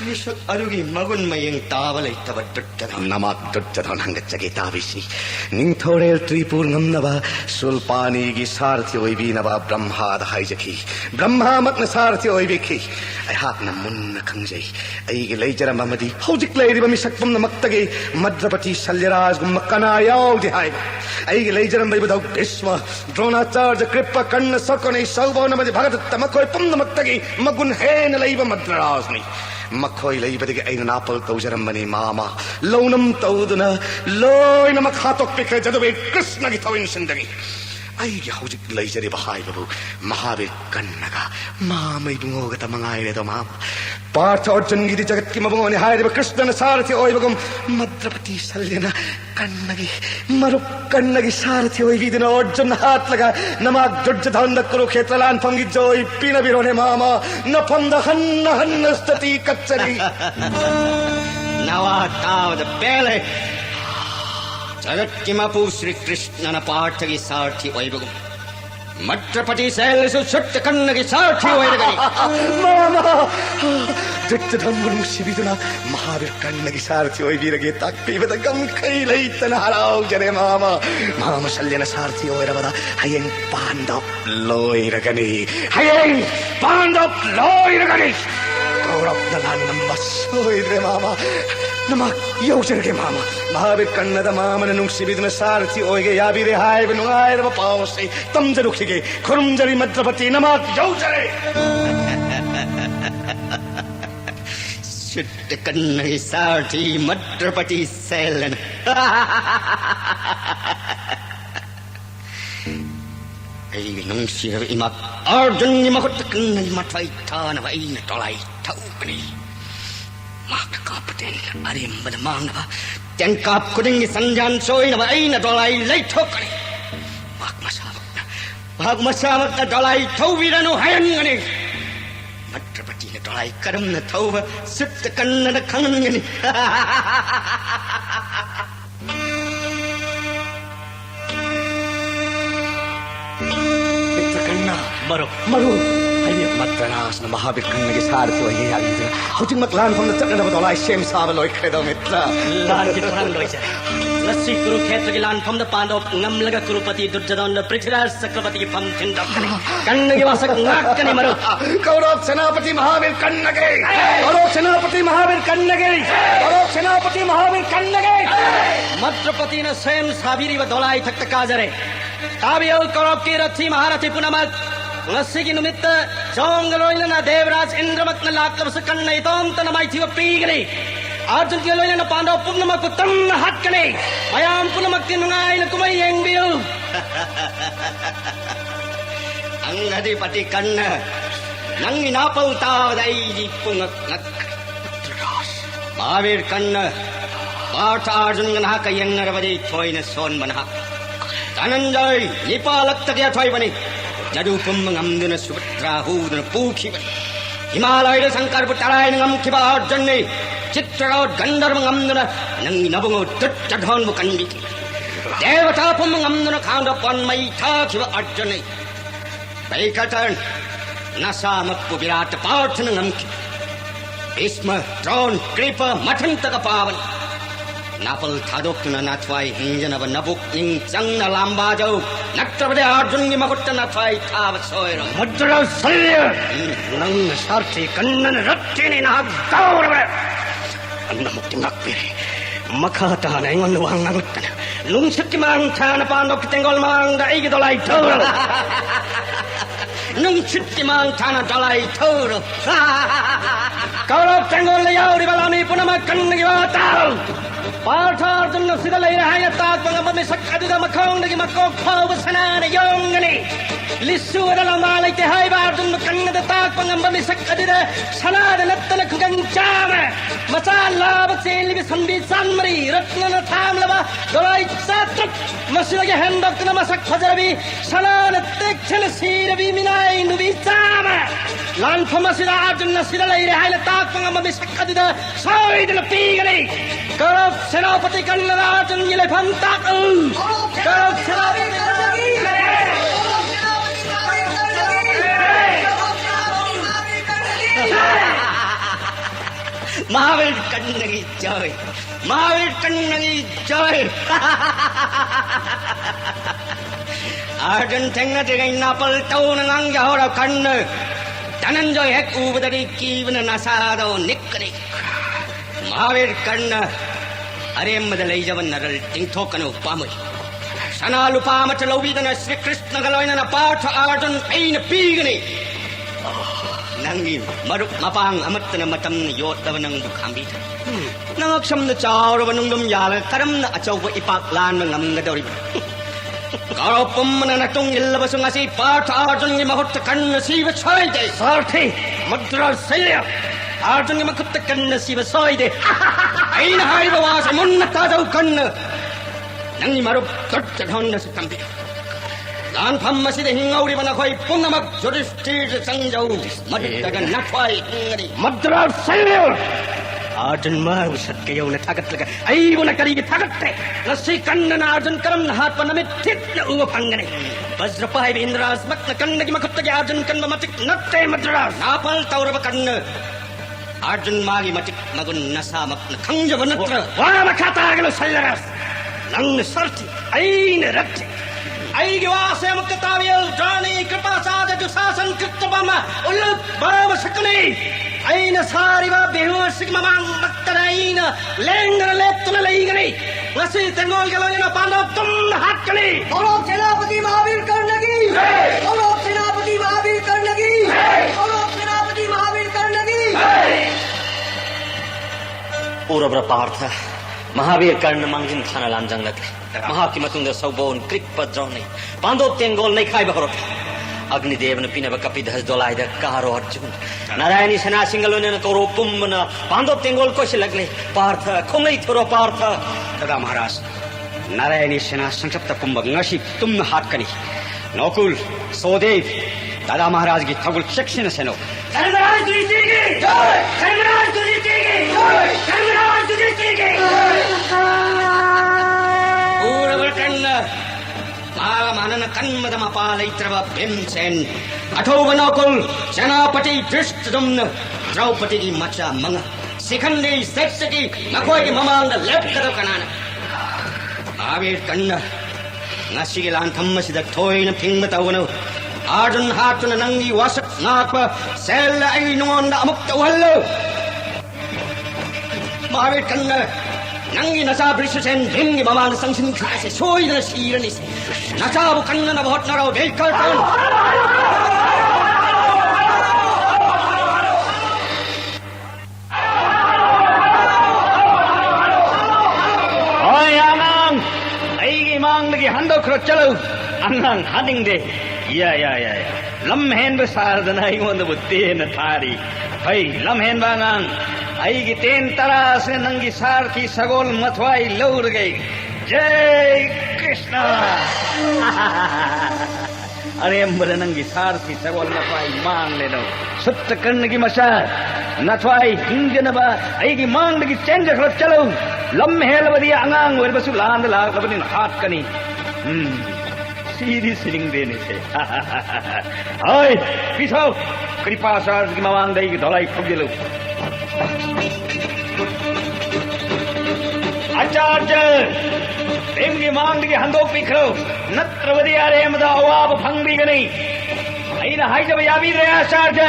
ಮಿಷಕ್ ಅದುಗಿ ಮಗುನ್ ಮಯಂಗ್ ತಾವಲೈತ್ತವ ದುರ್ಜಧನ್ ನಮಾಗ್ ದುರ್ಜಧನ್ ಹಂಗಚ್ಚಗೆ ತಾವಿಸಿ ನಿಂಥೋಳೇಲ್ ತ್ರಿಪೂರ್ ನಮ್ನವ ಸುಲ್ಪಾನಿಗಿ ಸಾರಥಿ ಒಯ್ಬೀನವ ಬ್ರಹ್ಮಾದ ಹೈಜಕಿ ಬ್ರಹ್ಮ ಮತ್ನ ಸಾರಥಿ ಒಯ್ಬೇಕಿ ꯑꯩꯍꯥꯛꯅ ꯃꯨꯟꯅ ꯈꯪꯖꯩ ꯑꯩꯒꯤ ꯂꯩꯖꯔꯝꯕ ꯑꯃꯗꯤ ꯍꯧꯖꯤꯛ ꯂꯩꯔꯤꯕ ꯃꯤꯁꯛ ꯄꯨꯝꯅꯃꯛꯇꯒꯤ ꯃꯗ꯭ꯔꯄꯇꯤ ꯁꯜꯌꯔꯥꯖꯒꯨꯝꯕ ꯀꯅꯥ ꯌꯥꯎꯗꯦ ꯍꯥꯏꯕ ꯑꯩꯒꯤ ꯂꯩꯖꯔꯝꯕ ꯏꯕꯨꯙꯧ ꯚꯤꯁ꯭ꯃ ꯗ꯭ꯔꯣಣꯥꯆꯥꯔya ꯀ꯭ꯔꯤꯄ ꯀꯔꯅ ꯁꯀꯨꯅ ꯁꯧꯕꯧꯟ ꯑꯃꯗꯤ ꯚꯒꯗꯠꯇ ꯃꯈꯣꯏ ꯄꯨꯝꯅꯃꯛꯇꯒꯤ ꯃꯒꯨꯟ ꯍꯦꯟꯅ ꯂꯩꯕ ꯃꯗ꯭ꯔꯔꯥꯖꯅꯤ ꯃꯈꯣꯏ ꯂꯩꯕꯗꯒꯤ ꯑꯩꯅ ꯅꯥꯄꯜ ꯇꯧꯖꯔꯝꯕꯅꯤ ꯃꯥꯃ ꯂꯧꯅꯝ ꯇꯧꯗꯨꯅ ꯂꯣꯏꯅꯃꯛ ꯍꯥꯠꯇꯣꯛꯄꯤꯈ꯭ꯔꯦ ꯖꯗꯨꯕꯤꯔ ꯀ꯭ꯔꯤꯁꯅꯒꯤ ꯊꯧꯏꯟꯁꯤꯟꯗꯒꯤ ꯑꯩꯒꯤ ꯍꯧꯖꯤꯛ ꯂꯩꯖꯔꯤꯕ ꯍꯥꯏꯕꯕꯨ ꯃꯍꯥꯕꯤꯔ ꯀꯟꯅꯒ ꯃꯥꯃ ꯏꯕꯨꯡꯉꯣꯒꯇ ꯃꯉꯥꯏꯔꯦꯗꯣ ꯃꯥꯃ ꯄꯥꯔꯊ ꯑꯔꯖꯨꯟꯒꯤꯗꯤ ꯖꯒꯠꯀꯤ ꯃꯕꯨꯡꯉꯣꯅꯤ ꯍꯥꯏꯔꯤꯕ ꯀ꯭ꯔꯤꯁꯅꯅ ꯁꯥꯔꯊꯤ ꯑꯣꯏꯕꯒꯨꯝ ꯃꯗ꯭ꯔꯄꯇꯤ ꯁꯜꯌꯅ ꯀꯟꯅꯒꯤ ꯃꯔꯨꯞ ꯀꯟꯅꯒꯤ ꯁꯥꯔꯊꯤ ꯑꯣꯏꯕꯤꯗꯨꯅ ꯑꯔꯖꯨꯟ ꯍꯥꯠꯂꯒ ꯅꯃꯥꯛ ꯗꯨꯔꯖꯙꯟꯗ ꯀꯨꯔꯨꯈꯦꯇ꯭ꯔ ꯂꯥꯟꯐꯝꯒꯤ ꯖꯣꯏ ꯄꯤꯅꯕꯤꯔꯣꯅꯦ ꯃꯥꯃ ꯅꯐꯝꯗ ꯍꯟꯅ ꯍꯟꯅ ꯁ꯭ꯇꯨꯇꯤ ꯀꯠꯆꯔꯤ नवा तावद पहले जगत की मपु श्री कृष्ण न पार्थ की सारथी ओइबगु मट्रपति सैल सु छुट्ट कन्न की सारथी ओइरगनि मामा दुर्जधम्मनु शिबिदुना महावीर कन्नगी सारथी ओइबिरगे ताक्पीबद गम कई लैतन हराउजरे मामा मामा शल्यन सारथी ओइरबदा हयें पांडव लोइरगनि हयें पांडव लोइरगनि कौरव दलान नंबर सोइरे मामा नमक यौजरगे मामा महावीर कन्नद मामन नुंगसिबिदुना सारथी ओइगे याबिरे हायब नुंगायरब पावसे तमजरुखिगे खुरुमजरी मद्रपति नमक यौजरे छुट्ट कन्न की सारथी मट्रपति सैलन ऐ नुंगसिर इमा अर्जुन मखुट कन्न मथाई थान वइन तोलाई थौकनी माक कापतेन अरिमबद मांगबा तेन काप कुदिंग संजान सोइन वइन तोलाई लै ठोकनी भाग मसावक तोलाई थौविरनु हयंगनी मट्रपति ने तोलाई करम न थौव सुत कन्न न खंगनी मरो मरु अय्य मद्रनास न महावीर कन्नगी सारथी ओइगे याबिदुना हौजिक मत लान फमन चक्नब तोलाई सेम साब लोइख्रेदो मित्र लान की तरंग लोइसे लस्सी कुरुक्षेत्र की लान फमद पांडव ngमलगा कुरुपति दुर्योधन पृथ्वीराज चक्रवर्ती की फम थिंदकने कन्नगी वासक नाकने मरो कौरव सेनापति महावीर कन्नगे कौरव सेनापति महावीर कन्नगे कौरव सेनापति महावीर कन्नगे मद्रपति ने स्वयं साबिरी व दोलाई थक काजरे ताबियो कौरव की रथी महारथी पुनमत ngasi ki numitta jongaloilana devras indramagna laklabs kanna itomtana maithiwa pigre arjun ki loilana pandav punnamak tanna hakkane ayam punnamak nungaina kumai engbiu अंगधिपति कन्न नंगी नापल तावदई पुंगक नक महावीर कन्न पार्थ अर्जुन गना कयंगर बदे थोइन सोन बना धनंजय निपालक तक थोइ बने जडुपम ngमदुन सुभद्रा हुदुन पूखि बने हिमालय शंकर पुतराय ngमखिब अर्जुन ने चित्ररथ गंधर्व ngमदुन नंगी नबुंगो दुर्योधन बुकंबिकी देवता पुम ngमदुन खांड पन्मई थाखिब अर्जुन ने बैकटन नसामक विराट पार्थ ngमखि भीष्म द्रोण कृप मथन तक पावन नापल थादोक्तुन नाथवाई हिंजनब नबुक निंग चंग लांबाजौ नक्तबदे अर्जुन की मकुट्ट नाथवाई थाव सोयरो मद्र सल्य नंग सारथी कन्नन रत्तिनि ना गौरव अन्न मुक्ति नक्पिरे मखाता नंगन वांग नगुत्तन नुंसक्ति मांग थान पांडव तेंगोल मांग दाइगे दोलाई थौरो नुंसक्ति मांग थान दोलाई थौरो कौरव तेंगोल याउरी बलामी पुनम कन्नगी वाताल पार्थ अर्जुन सिदल इरहाय तात पंगम में सक्कदुद मखोंग दगी मको खाव सनान योंगनी लिस्सु दल मालैते हाय अर्जुन कन्नद तात पंगम में सक्कदुद सनाद नत्तल खुगन चाम मचाला बसेल बि संबि सानमरी रत्नन थामलबा दोलाई सात्रक मसलगे हेंदक नमसक फजरबि सनान तेक्षल सीरबि मिनाय नुबि चाम लान फमसिदा अर्जुन सिदल इरहाय तात पंगम में सक्कदुद सोइदल पीगनी कौरव सेनापति कन्नद अर्जुन ये फंता कौरव महावीर कन्नगी जय महावीर कन्नगी जय अर्जुन थेंग तेगै नापल तौन ngang ya hora कन्न धनंजय हेक उबदरी कीवन नसादो निकने महावीर कर्ण अरेमद लैजवन नरल तिंथोकनो पामुई सनालु पामच लौबीदन श्री कृष्ण गलोइनन पाठ अर्जुन ऐन पीगने नंगी मरुप मपांग अमत्तन मतम योतव नंगु खांबी नंगक समन चावरब नुंगम याल करमन अचौब इपाक लान ngamगदौरिब गारो पुम्मन नतुंग इल्लबसु ngasi पाठ अर्जुन गी महुत कर्ण सीव छोइदे सारथी मद्रा सैल्य अर्जुन गी मखुत कर्ण सीव सोइदे ऐन हाइब वास मुन्न ताजौ कर्ण नंगी मरुप कट धन्न सितंबी लान फम्मसिदे हिंगौरिबन खोइ पुंगमक जुधिष्ठिर संजौ मद्दगन नथवाई हिंगरी मद्रा सैल्य अर्जुन माउ सत्के यौन थागत लगा आई उन करीगे थागत्ते लस्सी कन्न अर्जुन करम हाथ पर नमित थित उव फंगने वज्रपाय इंद्रास मत कन्न की मखुत के अर्जुन कन्न मतिक नत्ते मद्रा नापल तौरब कन्न अर्जुन मागी मतिक मगुन नसा मक खंज वनत्र वाम खातागलो सैल्यरस नंग सरति ऐन रक्ति ऐगे वासे मुक्तावियल ड्राणी कृपा साध दुशासन कृतबम उल्लुक बाव सकने ऐन सारिवा बेहोसिक ममांग मक्तराइन लेंगर लेप्तुन लईगने ngasi tengol galanya pandau tum hakni Kaurava सेनापति महावीर कर्ण की कौरव सेनापति महावीर कर्ण की कौरव सेनापति महावीर कर्ण की पूर्व पार्थ महावीर कर्ण मंगिन थाना लाम जंगलक महाकी मतुंग सौबोन क्रिक पद्रौने पांडो तेंगोल नहीं खाई बहरत अग्निदेव ने पिनब कपि धस दोलाइद कारो अर्जुन नारायणी सेना सिंगलोने कौरव पुम्मन पांडो तेंगोल कोश लगले पार्थ खुंगई थोरो पार्थ तदा महाराज नारायणी सेना संक्षिप्त कुंभ ngasi तुम हाकनी नकुल सोदेव दादा महाराज की थगुल शिक्षण सेनो धर्मराज युधिष्ठिर की जय धर्मराज युधिष्ठिर की जय धर्मराज युधिष्ठिर की पूर्व कर्ण मानन कन्मदम पालैत्रव भीमसेन अठोव नकुल सेनापति धृष्टद्युम्न द्रौपदी की मचा मंग शिखंडी सेट्सकी मखोय की ममांग लेपकदो कनान महावीर कर्ण ngasi gi lan thamma sida thoina phingma tawno Arjun Hatun नंगी वासक नाक सेल आई नोन अमुक तवल्लो महावीर कन्न नंगी नसा ब्रिशसेन भिंगी ममान संसिन खासे सोइदन सीरनि नसा बु कन्न न बहुत नरो बेकर टोन ओय आनंग ऐगी मांग लगी हंदो खरो चलो आनंग हदिंग दे या लम्हेन बसारदन ऐगोंद बुत्तेन थारी भई लम्हेन बांगांग ऐगी तेन तरा से नंगी सारथी सगोल मथवाई लौर गई जय कृष्ण अरे अम्बर नंगी सारथी सगोल मथवाई मांग ले दो सत्य कर्ण की मसा नथवाई हिंगनबा ऐगी मांग लगी चेंज खरो चलो लम्हेल बदी अंगांग वर बसु लांद लाग बदिन हाथ कनी सीधी सिलिंग देने से हाय पीछो कृपा सार्थ की मवांग दई की धोलाई ठोक दिलो आचार्य प्रेम की मांग की हंदो पिखरो नत्र वदी आरे मदा अवाब फंगदी गनी ऐना हाय जब याबी रे आचार्य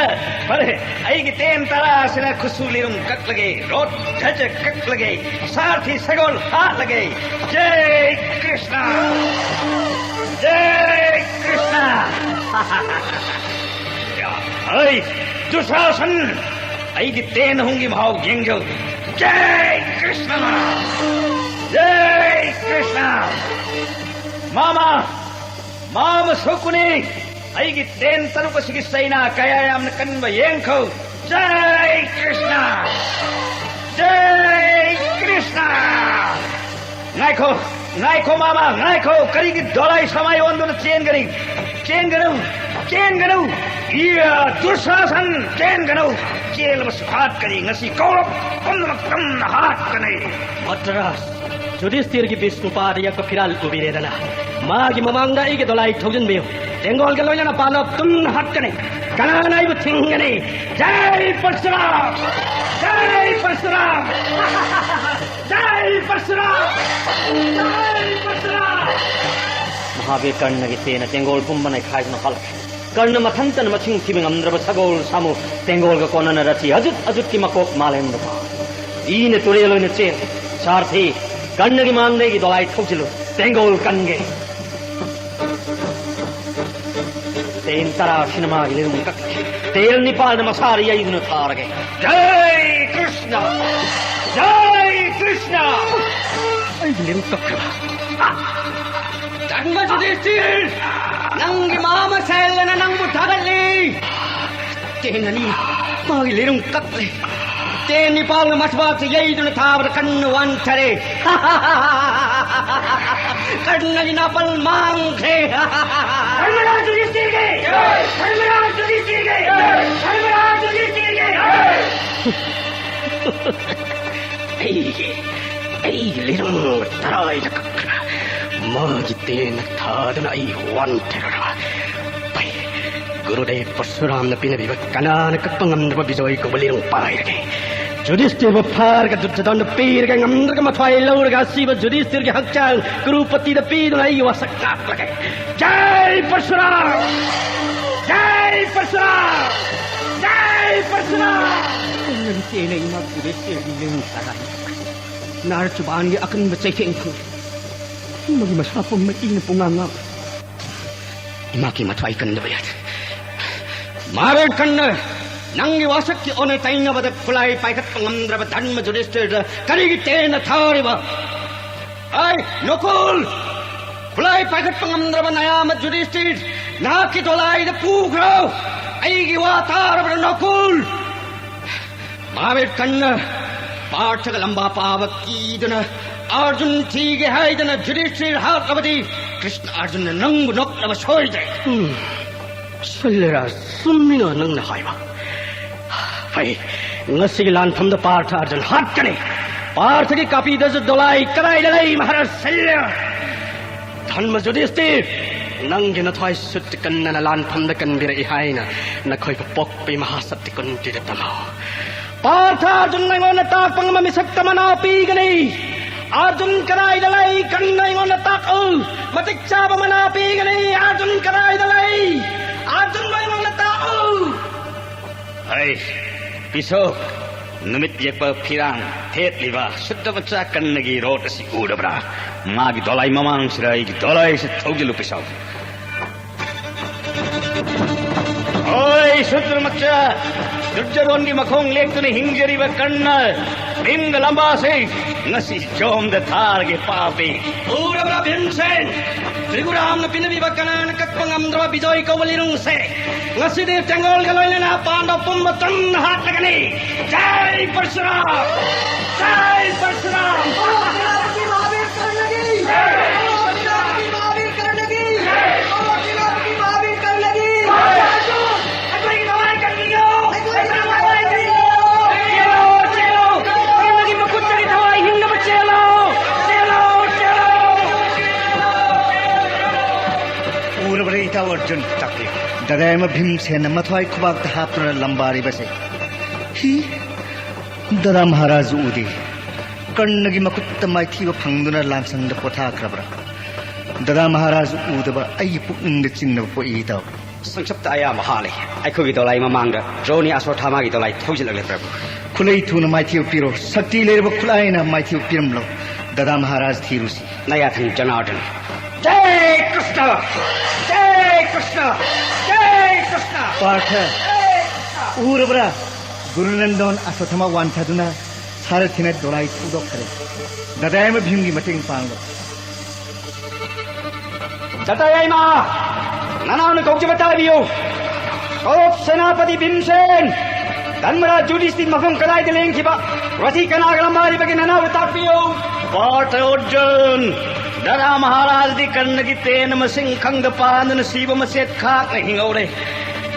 पर ऐ की तेन तरा से खुसूलिरुम कट लगे रोट झज कट लगे सारथी सगोल हाथ लगे जय कृष्ण जय कृष्ण ऐ दुशासन ऐ की तेन होंगी भाव गेंगो जय कृष्ण जय कृष्ण मामा माम सुकुनी ऐ की तेन तरुक सिगी सैना कयायाम कन्व येंखो जय कृष्ण नाइखो मामा नाइखो करी की दोलाई समय वंदन चेन गरौ या दुशासन चेन गरौ चेल बस हाथ करी ngasi कौरव कम हाथ कने मद्रास युधिष्ठिर की विष्णुपाद को फिराल उबिरेदना मागी ममांगा के दोलाई ठोजन बेयो तेंगोल के लोजना पालो तुम हाथ कने कनानाई वो थिंगने जय परशुराम जय परशुराम जय परशुराम जय परशुराम महावीर कर्ण की तेन तेंगोल पुंबन खाई न फल कर्ण मथंतन मथिंग थिबिंग अमद्रब सगोल सामु तेंगोल का कोनन रथी अजुत अजुत की मकोक मालेम दपा ईने तुरेलो ने चे सारथी कर्ण की मांगने की दवाई ठोकलो तेंगोल कन्गे तेन तरा सिनेमा गिले मुकक तेल निपाल न मसारी यही दिन थार गए जय कृष्ण आई गिले मुकक धर्म युधिष्ठिर नंगी माम सैलन नंगु थागली तेननी मागी लेरुं कत्ले तेन निपाल मठवात यही दिन थावर कन्न वंथरे कर्ण जी नापल मांगे धर्मराज युधिष्ठिर के धर्मराज युधिष्ठिर के धर्मराज युधिष्ठिर के ऐ लेरुं तराई कक्रा मागी तेन थादन आई वंथरा भाई गुरुदेव परशुराम न पिन विवक कनान कपंगम न बिजोई को बलिरुं पायरगे युधिष्ठिर फार का दुर्योधन पीर के अंदर का मथवाई लौड़ का शिव युधिष्ठिर के हकचाल गुरुपति द पीर नहीं वसकना लगे जय परशुराम जय परशुराम जय परशुराम तेने इमा युधिष्ठिर की लें तराई नार चुबान के अकन बच्चे के इंखु मगी मसापुम में इन पुंगांगा इमा की मथवाई कन्न बयात मारे कन्न नंगी वासक की ओने ताइंगा बद फुलाई पाइकत पंगंद्र धर्म युधिष्ठिर करीगी तेन थारी बा आई नकुल फुलाई पाइकत पंगंद्र नयाम युधिष्ठिर ना की तोलाई द पूग्रो आईगी वातार ब नकुल मावे कन्न पाठक लंबा पावक कीदन अर्जुन थीगे हाइदन युधिष्ठिर हाथ अवधि कृष्ण अर्जुन नंग नक नव छोड़ दे सल्लेरा सुन्मिनो नंग न हाइबा भाई ngasi lan tham da parth arjun hat kane parth ki kapi das dolai karai dalai maharaj salya dharma yudhishthir nang gi na thoi sut kan na lan tham da kan bir ihai na na khoi pok pe mahasat kun ti da tama parth arjun nang on ta pang ma mi sakta mana pi gani arjun karai dalai kan nang on ta u matik cha ba mana pi gani arjun karai dalai arjun nang on ta u hai पिसो numityek pa phirang thet liba sutta bacha kannagi rot si udabra magi dolai mamang sirai gi dolai se thogjilu pisau oi sutta macha durjaron gi makhong lek tune hingjari ba kanna ing lamba se ngasi jom da thar ge pape udabra bhimsen त्रिगुराम न pin विवकनान कक्पंगम द्रव बिजोई कवलिरुं से ngasi देव तंगोल गलोइले ना पांडव पुंब तन हाथ लगने जय परशुराम जय परशुराम की महावीर कर लगी की महावीर कर लगी की महावीर कर लगी अगली दवाई कर लियो दवाई कर लियो चलो लगी मुकुट की दवाई हिंग में चलो पूर्वरेता अर्जुन तके दगायम भीमसेन मथवाई खुबाक हापन लंबारी बसे ही ददा महाराज उदे कर्णगी मकुत्त माइथी फंगदुन लांसंग पोथाख्रब्रा ददा महाराज उदब आई पुकनिंग चिन्ह पोईता संक्षिप्त आया Mahale आइखोगी dolai mamang da droni aswathama gi dolai thojilale प्रभु खुलै थुन माइथी पिरो शक्ति लेरब खुलाइना माइथी पिरमलो ददा महाराज थीरुसी नया थन जनार्दन जय कृष्ण जय कृष्ण जय कृष्ण पार्थ उरबरा गुरुनंदन अश्वत्थामा वांथादुना सारथिने दोलाई थुदो खरे ददायम भीमगी मतेंग पांगो जटायमा ननान कौज बताबियो कौरव सेनापति भीमसेन धर्मराज युधिष्ठिर मफम कलाई दिलेंग खिबा रथी कनागलमारी बगे नना बताबियो पार्थ अर्जुन ददा महाराज दी कर्ण की तेन मसिंग खंग पांदन शिव मसेत खाक नहीं औरे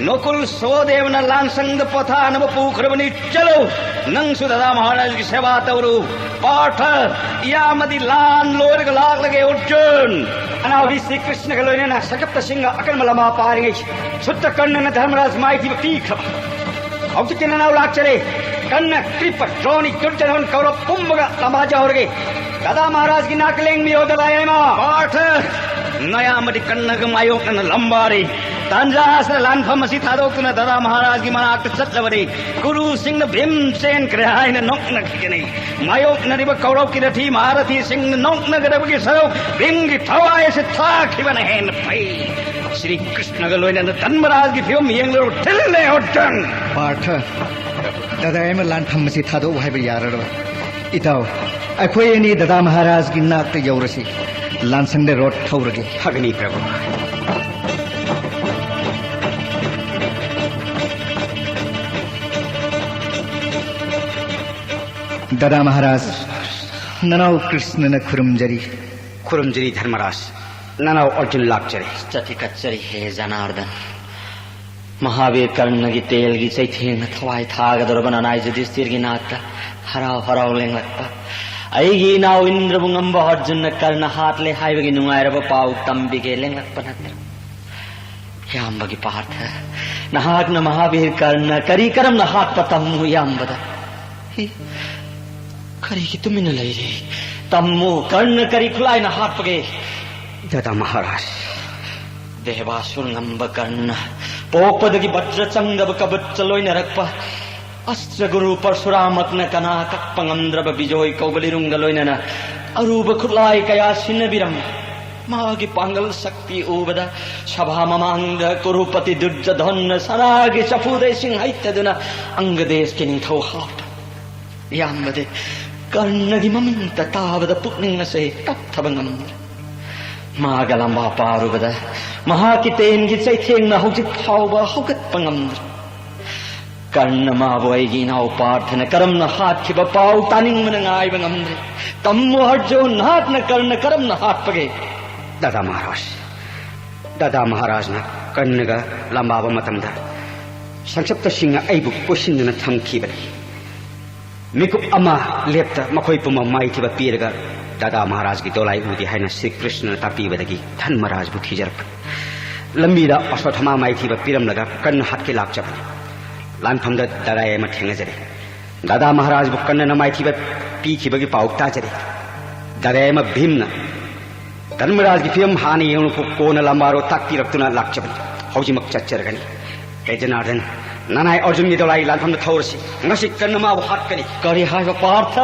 नकुल सोदेव न लांसंग पथा नव पूखरबनी चलो नंग सु ददा महाराज की सेवा तवरु पाठ या मदी लान लोर लाग लगे अर्जुन अनावि श्री कृष्ण के लोने ना सकप्त सिंह अकल मलमा पारेंगे सुत्त कर्ण न धर्मराज माइथी तीख औचित्य नाव लाग चले कर्ण कृप द्रोणी दुर्योधन कौरव कुंभगा लमाजा होरगे ददा महाराज की नाकलेंग में होदलायमा पाठ नया मदी कन्न मायो कन्न लंबारी तांजासना लानफम असी थादोक्तुना दादा महाराज की मनाक्ता चट्लबनी गुरु सिंह भीमसेन क्रियायन नोक्न खिगनी मायोक नरिब कौरव की रथी महारथी सिंह नोक्न गदबगी सरो बिंगी थवाय से था खिवन हेन पई श्री कृष्ण गलोइन धर्मराज की फिल्म यंगलो ठिल्ले होटन पार्थ दादा एम लानफम मसी थादो हाइब याररबा इताव अखोय नि दादा महाराज की नाक्ता यौरसी लानसंदे रोड थौरगे अग्नि प्रभु दादा महाराज ननाव कृष्ण न खुरुमजरी खुरुमजरी धर्मराज ननाव अर्जुन लाक्चरे चथी कच्चरी हे जनार्दन महावीर कर्ण की तेल की चैथेंग थवाई थागदरबन अनाय युधिष्ठिर की नाक्ता हराव हराव लेंगलक्पा अईगी नाव इंद्रबुंगंब अर्जुन कर्ण हाथ ले हाइबगी नुंगाइरब पाउ तंबिगे लेंगलक्पा नत्र याम्बगी पार्थ नहाग्न महावीर कर्ण करी करम न हाथ पतम्मु याम्बदा करी की तुमिन लैरे तम्मु कर्ण करी खुलाई न हाथ पगे दादा महाराज देवासुर नंब कर्ण पोकपदगी वज्र चंगब कबच लोइनरक्पा अस्त्र गुरु परशुरामक्न कना कक्पंगंद्रब बिजोय कौबलिरुंग लोइनना अरूब खुलाई कया सिनबिरम मागी पांगल शक्ति उबदा सभा ममांग कुरुपति दुर्जधन सरागी चफुदे सिंह हैत्यदुना अंग देश के निथौ हाट यामदे कर्ण की ममिंत तावद पुक्निंग से तत्थबंगम मागलंबा पारुबदा महाकितेन की चैथेंग न हौजिक फाउबा हौगत पंगमद्र कर्ण माबोयगी नाव पार्थन करम न हाथ की पाउ तानिंग मन गायब ngमद्रे तम्मु हर्जो नाथ न कर्ण करम न हाथ पगे दादा महाराज न कर्ण गा लंबाब मतमदा संक्षिप्त सिंह अइबु पोसिन थमखिबनी मिकुप अमा लेप्ता मखोय पुम माइथिबा पीरगा दादा महाराज की दोलाई उदी हाइना श्री कृष्ण तापीबदगी धर्मराज बु थिजरप लंबीदा अश्वत्थमा माइथिबा पीरम लगा कर्ण हाथ के लाक्चप लानफम दादा एम ठेंगजरे दादा महाराज बु कन्न न माइथिबा पीखिबगी पाउक्ता जरे दादा एम भीमना धर्मराज की फिल्म हानि येणुको कोन लंबारो ताक्तिरक्तुना लाक्चप हौजिमक चच्चरगनी हे जनार्दन ननाय अर्जुन की दोलाई लानफम थौरसी ngasi कन्न मा हाथ करी करी हाय पार्थ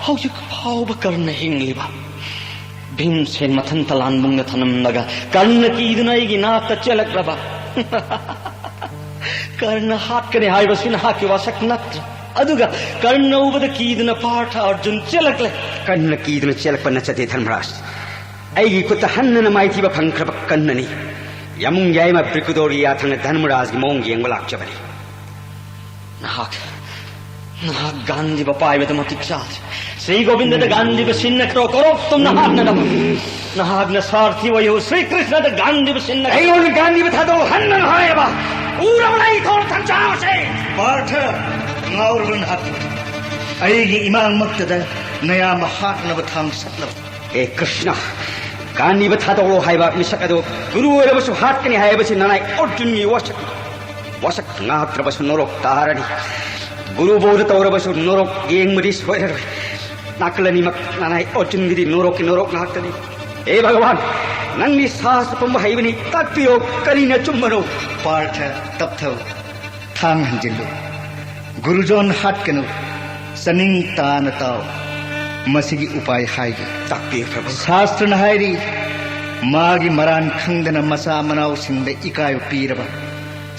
हौजिक फाउब कर्ण हिंगलिबा भीमसेन मथन तलान मुंग थनम लगा कर्ण की इदनैगी नाक चलक्रबा कर्ण हाथ करे हाय बसिन हाकी वासक नत्र अदुगा कर्ण उबद कीदन पार्थ अर्जुन चलकले कर्ण कीदन चलक नचते धर्मराज ऐगी कुत हन्न माइथिबा फंख्रब कन्ननी यमुंग याइमा ब्रिकुदोरी याथंग धर्मराज की मोंग येंग लाक्चबनी नाक गांधी बपाय में मतिक साथ श्री गोविंद द गांधी बसिन्न करो करो तुम नहाग न नहाग न सारथी वयो श्री कृष्ण द गांधी बसिन्न ऐगोन गांधी बथा दो हन्न हायबा पूरा बनाई थोर थंचाओ से Partha ngawrun hat aigi imang maktada naya mahat na bathang satlab ए कृष्ण गांधी बथा दो हायबा मिसकदो गुरु एरबसु हाथ कनी हायबसि ननाय अर्जुन की वसक नात्रबसु नरोक तारणी गुरु बोध तौरबसु नरोक येंगमदि सोयरब नाकलनी मक ननाय अर्जुन गिदी नरोक नाक्तनी ए भगवान नंगी सास पंब हायबनी ताक्तियो करीन चुम्मनो पार्थ तपथौ थांग हंजिल्लो गुरुजोन हाथ कनु सनिंग तान ताव मसिगी उपाय हाइगे ताक्तियो प्रभु शास्त्र नहायरी मागी मरान खंगदन मसा मनाव सिंह इकाय पीरबा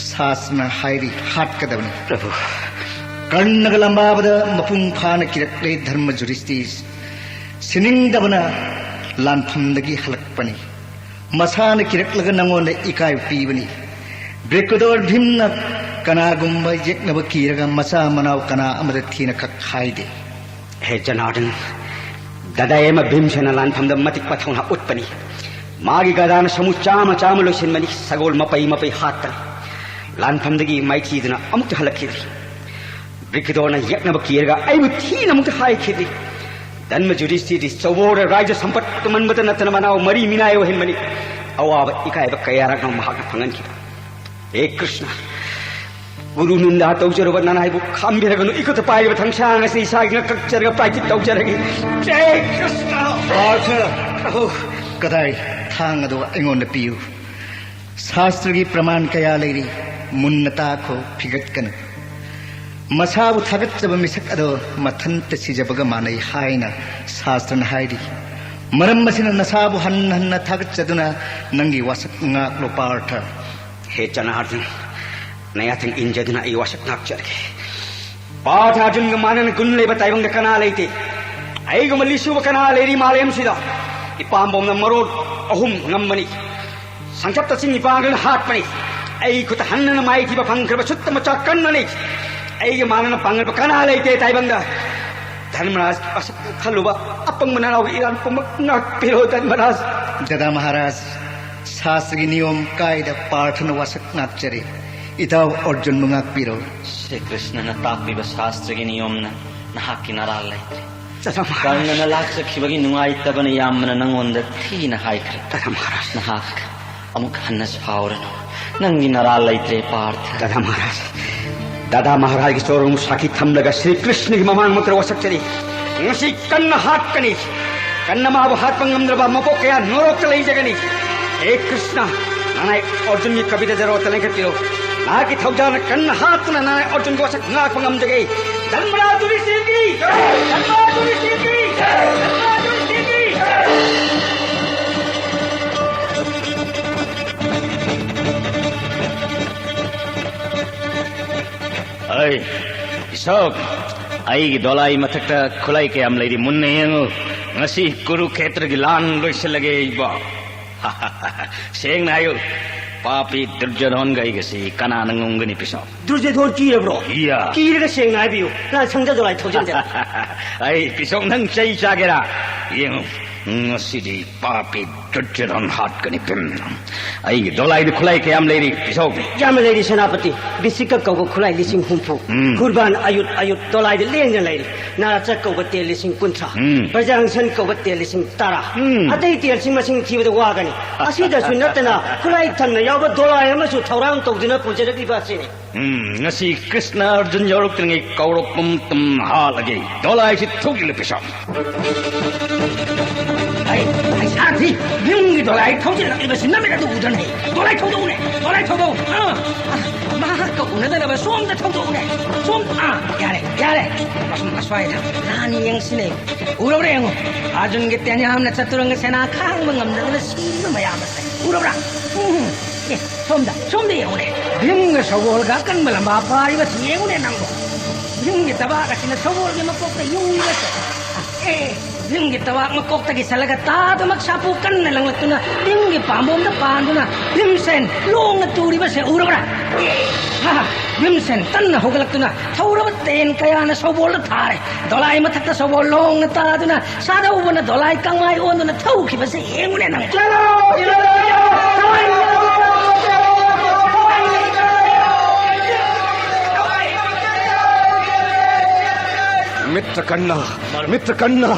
शास्त्र हायरी हाथ कदबनी प्रभु कर्ण लंबाबद मपुंग फान किरकले धर्म जुरिस्तीस सिनिंग दबना लानफमदगी हलकपनी मसान किरकलग नंगोन इकाय पीबनी ब्रेकदोर भीमन कनागुंब यक्नब कीरगा मसा मनाव कना अमद थीन खखाइदे हे जनार्दन दादा एम भीमसेन लानफम मतिक पथौना उत्पनी मागी गदान समु चाम चाम लोसिनमनी सगोल मपई हातनी लानफमदगी माइथीदना अमुक हलखिरी ब्रिकदोरना यक्नब कीरगा अइबु थीन अमुक हाइखिरी धर्म जुरिस्थिति चौबोर राज्य संपत्त मनबत नतन मनाव मरी मिनायो हेनमनी अवाब इकायब कयारक महाक फंगनखि हे कृष्ण गुरु निंदा तौजरब ननायबु खांबिरगनु इकत पाइब थंसांग से इसागिन कक्चरग पाइति तौजरगी जय कृष्ण पार्थ कदाई थांग दो एंगोन पियु शास्त्र की प्रमाण कया लेरी मुन्नता को फिगतकन मसाबु थागतजब मिसक अदो मथंत सिजबग मानै हायना शास्त्र हायरी मरम मसिन नसाबु हन्न हन्न थागतजदुना नंगी वासक ngaklo पार्थ हे जनार्दन नया थिंग इंजदना ई वासक नाक चरके पाठ अर्जुन ग मानन गुण ले बताइबंग कना लेते आई ग मलिसु कना लेरी मालेम सिदा इपाम्बोम न मरोड अहुम ngambani संचप्त सिंह पांगन हाथ पनी आई कुत हन्न माई थी बफंग सुत्त मचा कन्ननी आई ग मानन पांगन कना लेते ताइबंग धर्मराज असक खलुबा अपंग मनाव इरान पमक नाक पिरो धर्मराज दादा महाराज शास्त्र की नियम कायदा पार्थन वासक नाक चरे इताव अर्जुन मुंगाक पिरो श्री कृष्ण न तापीब शास्त्र की नियम न नहा की नाराल लेते कर्ण न लाक्ष खिबगी नुआई तबन यामन नंगोंद थी न हाइक्रे दादा महाराज नहाक अमुक हन्नस फावरन नंगी नाराल लेते पार्थ दादा महाराज की चोरों साखी थम लगा श्री कृष्ण की ममान मुद्र वसक चली नसी कन्न हाथ कनी कन्न माब हाथ पंगम द्रबा मपो कया नोरोक चले जगनी हे कृष्ण नाना अर्जुन की कविता जरो तले के तिरो ना की थौजान कन्न हाथ न नाना अर्जुन को वसक ना पंगम जगे धर्मराज युधिष्ठिर की धर्मराज युधिष्ठिर की धर्मराज युधिष्ठिर की Ay, isok. Ay gidolay matakta kulay kay am lady munne yango. Ngasi Kurukshetra gi lan loisalage iba. Seng na ayo. Papi Duryodhan gai gasi kana nangungani piso. 두르제돈 끼려브로 Iya. 끼리가 생나비요 나 성자들아이 터진자 Ay pisok nang say sagera. Yang ngasi di papi Duryodhan hat kani pim. Ay gidolay di kulay kay am lady pisok. 야멜레리 세나ಪತಿ ಬಿಸಿಕ ಕೌಗ ಖುಲೈ ಲಿಸಿಂಗ್ ಹುಂಪು Kurbaan ಅಯುತ್ ಅಯುತ್ ತೊಲಾಯ್ದ ಲೇಂಗ ಲೈರಿ ನಾಚ ಕೌಗ ತೆ ಲಿಸಿಂಗ್ ಕುಂತ್ರ ಪ್ರಜಾಂಸನ್ ಕೌಗ ತೆ ಲಿಸಿಂಗ್ ತಾರ ಅತೈ ತೆ ಲಿಸಿಂಗ್ ಮಸಿಂಗ್ ಥಿಬದ ವಾಗನಿ ಅಸಿದಸು ನತನ ಖುಲೈ ಥನ್ನ ಯಾವ ದೊಲಾಯ ಮಸು ಥೌರಾಂ ತೌದಿನ ಪುಜರಗಿ ಬಾಸಿನಿ ngasi Krishna Arjun yorok tingi kaurok tum halage. Dolay si thugil pisok. Ay 사티 능기 돌아이 터질 이거 신나면도 우전해 돌아이 터도 오네 돌아이 터도 마하까 오네다가 솜다 터도 오네 솜아 야래 무슨 마스와이다 나니 영신에 우러브래요 아준게 때냐 함나 차뚜렁가 세나 캉멍 없는 신도 마야마세 우러브라 솜다 오네 능가 서월가 깐말라 마파이가 지에고네 난거 능기 따바가 신나 서월게 먹고다 용이겠어 Dinggi tawak makok tagi salaga tata magsapukan na lang ito na dinggi pambom na pando na Bimsen long na turi ba siya ura ba Bimsen tan na hugalak ito na taura ba ten kaya na sobol na tare dolay matak na sobol long na tato na sada uwa na dolay kang may ono na tauki ba siya hengo na nang मित्र कन्ना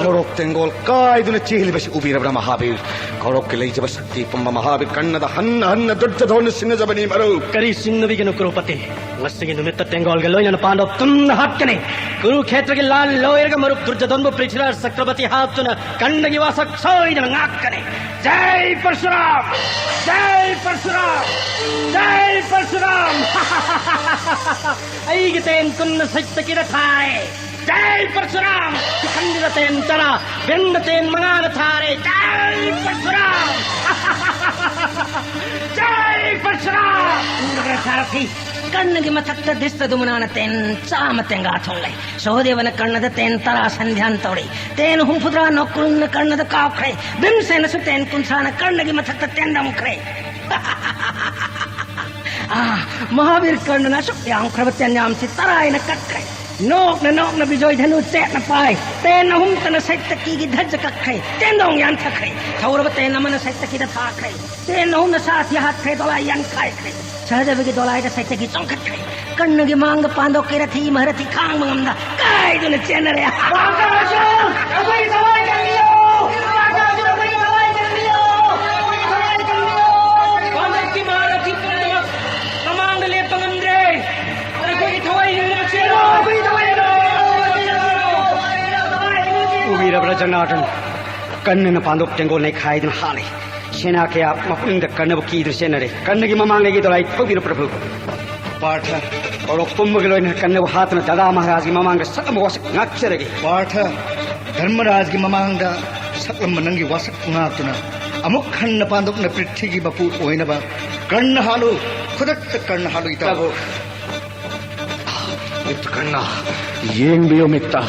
कौरव तेंगोल कायदुन चीहली बस उबीरब्रा महावीर कौरव के लिए जब शक्ति पंब महावीर कन्नद हन्न हन्न दुर्योधन सिंह जबनी मरो करी सिंह बिगन कुरुपति ngasi numitta tengol ga loyna pandov tunna hatkane Kurukshetra gi lal loyer ga marup Duryodhan bu Prithviraj Chakravarti hatuna kannagi wasak soina ngakkane Jai Parshuram Jai Parshuram Jai Parshuram ai gi ten kunna satta kira thai Jai Parshuram kandira ten tara benda ten mangana thare Jai Parshuram Jai Parshuram Ura Sarathi ಕಣ್ಣಿಗೆ ಮತ್ತತ್ತ ದಿಸ್ತದು ಮುನಾನ ತೆನ್ ಚಾಮ ತೆಂಗ ಥೋಂಗೈ ಸೋದೇವನ ಕಣ್ಣದ ತೆನ್ ತರ ಸಂಧ್ಯಾನ್ ತೋಡಿ ತೇನ್ ಹುಂಫುದ್ರ ನೊಕ್ಕುನ್ನ ಕಣ್ಣದ ಕಾಖ್ರೆ ಬಿಂಸೆನ ಸು ತೆನ್ ಕುಂಸಾನ ಕಣ್ಣಿಗೆ ಮತ್ತತ್ತ ತೆಂದ ಮುಖ್ರೆ ಮಹಾವೀರ್ ಕಣ್ಣನ ಸು ಯಾಂಖ್ರವ ತೆನ್ಯಾಂ C ತರಾಯನ ಕಖ್ರೆ Nok na bijoy dhanu tet na pai ten na hum tana saita ki gi dhaj kakkai ten dong yan thakkai thaur ba ten na mana saita ki da thakkai ten na hum na sa thi hat khai dola yan khai khai saja bi dola da saita ki chong khai kanna gi mang pando ke ra thi maharathi khang mangam da kai du na chenare baka rasu abai dawai kar liyo baka rasu abai dawai kar liyo Kamay ki maharathi pando amang le pangandre aray ko ithawai ni chero उबीरब्रा जनार्दन कन्न पांडव टेंगोल ने खाई दिन हाले सेना कया मपुंग कर्णब की सेनरे कर्ण की ममांग की दोलाई थोगिरो प्रभु पाठ और कुंभ लोन कर्णब हाथ में दादा महाराज की ममांग सकम वसक नाक्षरगे पाठ धर्मराज की ममांग सकलम नंगी वसक नाक्तुना अमुक खन्न पांदुकना पृथ्वी की बपू ओइनबा कर्ण हालु खुदत कर्ण हालु इताबो कर्ण येंबियो मित्ता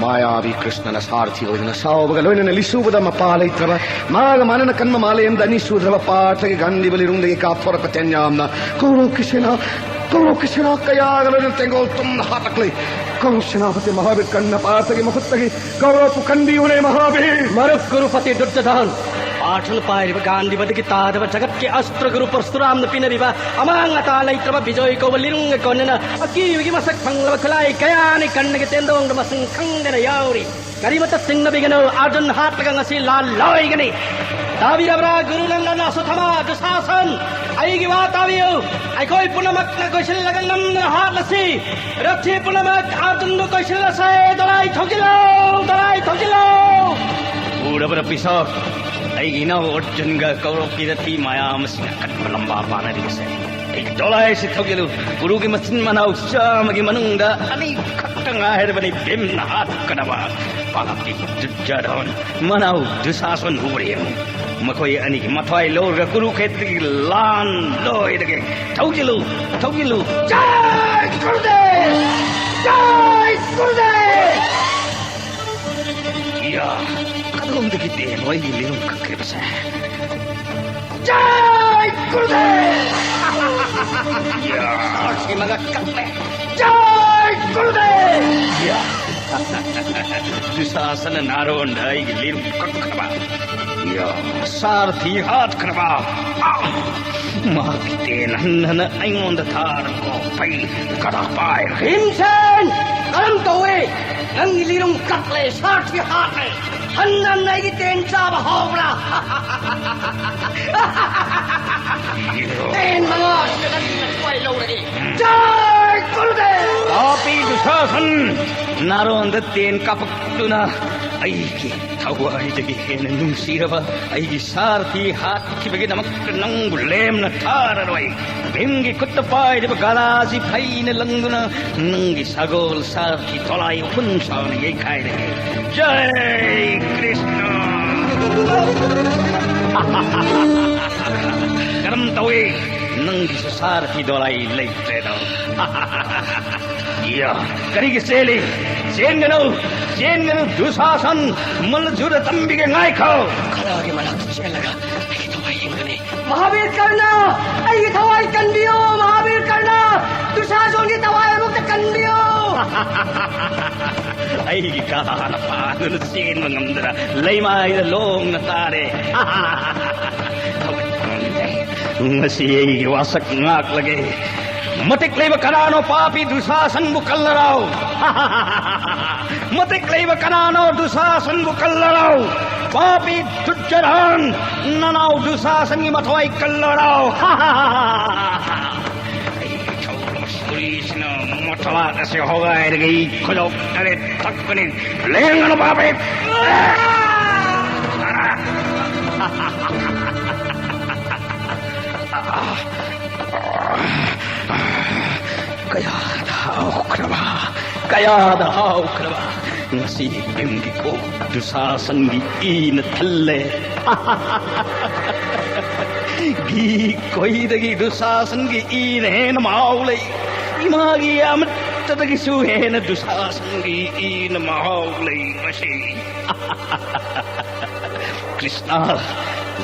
मायावी कृष्णನ ಸಾರಥಿ ಹೋದನ ಸಾವಗ ಲೋಯನ ಲಿಸುವುದ ಮಪಾಲೈತ್ರವ ಮಾಗ ಮನನ ಕನ್ಮ ಮಾಲೆಯಿಂದ ಅನಿಸುವುದವ ಪಾಠಗೆ ಗಂಡಿ ಬಲಿರುಂದಿಗೆ ಕಾಫರ ಪತ್ಯನ್ಯಾಮ್ನ ಕೌರವ ಕೃಷ್ಣ ಕಯಾಗಲನ ತೆಂಗೋಲ್ ತುಮ್ನ ಹಾಟಕ್ಲಿ ಕೌರವ ಸೇನಾಪತಿ ಮಹಾವೀರ್ ಕನ್ನ ಪಾಠಗೆ ಮಹತ್ತಗೆ ಕೌರವ ಕಂದಿಯುನೇ ಮಹಾವೀರ್ मरुक गुरुपति दुर्योधन पाठन पाइब गांधी बदकी तादव जगत के अस्त्र गुरु परशुराम न पिनरिबा अमांग तालैत्रब विजय को लिरुंग कोनना अकी युगी मसक फंगव खलाई कयानि कन्न के तेंदोंग मसंग खंगन याउरी करिमत सिंह बिगनो अर्जुन हाथ लगा ngasi ला लोइगनी दावीरबरा गुरुनंदन असुथमा दुशासन आइगी वा तावियो आई कोई पुनमक न कोइसिल लगन नम हाथ लसी रथी पुनमक अर्जुन नो कोइसिल लसे दलाई ठोकिलो ऊरबर पिसोर अगी ना अर्जुन का कौरव की रथी माया मसीना कटम लंबा पाना दिवस एक दोलाय से थोगिलु गुरु की मसिन मनाउ शाम की मनुंगा अनी खट्टंगा है बनी बिम हाथ कनवा पापी दुर्योधन मनाउ दुशासन हुबरियम मकोई अनी की मथवाई लोर गुरु क्षेत्र की लान लोय दगे थोगिलु जय गुरुदेव या कदम की देन वही लिरुं कक्रे बसा जय गुरुदेव या आशी मगा कपले जय गुरुदेव या दुशासन नारोन ढाई लिरुं कक्करबा या सारथी हाथ करबा माकी देन हन्न आइंद थार को पई कड़ा पाए भीमसेन करम तोवे नंगी लिरुं कपले सारथी हाथ में हन्नन नहीं तेन चाब होबरा तेन मंगास जगत में कोई लोग नहीं जय गुरुदेव पापी दुशासन नारोन तेन कपकुना अईगी थवाई जगी हेन नुंसीरवा अईगी सारथी हाथ की बगे नमक नंगु लेम न थाररवई भिंगी कुत्तपाय जब गलासी फैन लंगुना नंगी सगोल सारथी तोलाई उपुंसान ये खाए रहे जय कृष्ण करम तवे नंगी सारथी दोलाई लेते दो या करीगे सेले जेंगनो दुशासन मलजुर तंबी के नाय खाओ खरागे मला तुझे लगा आई तो भाई इंगने महावीर करना आई थवाई कंदियो महावीर करना दुशासन की थवाई मुक्त कंदियो आई कहा न पादन सेन मंगंदरा लैमाई लोंग न तारे ngasi wasak ngak lagi matik leba kanano papi dusasan bukallarau matik leba kanano dusasan bukallarau papi Duryodhan nanau dusasan ni mathwai kallarau Krishna matwa kasi hogai lagi kolok tare takni lengan papi kaya daw kraba ngasi bimgi ko dusasan gi in thalle gi koi dagi dusasan gi in hen maulai imagi amat tadagi su hen dusasan gi in maulai ngasi Krishna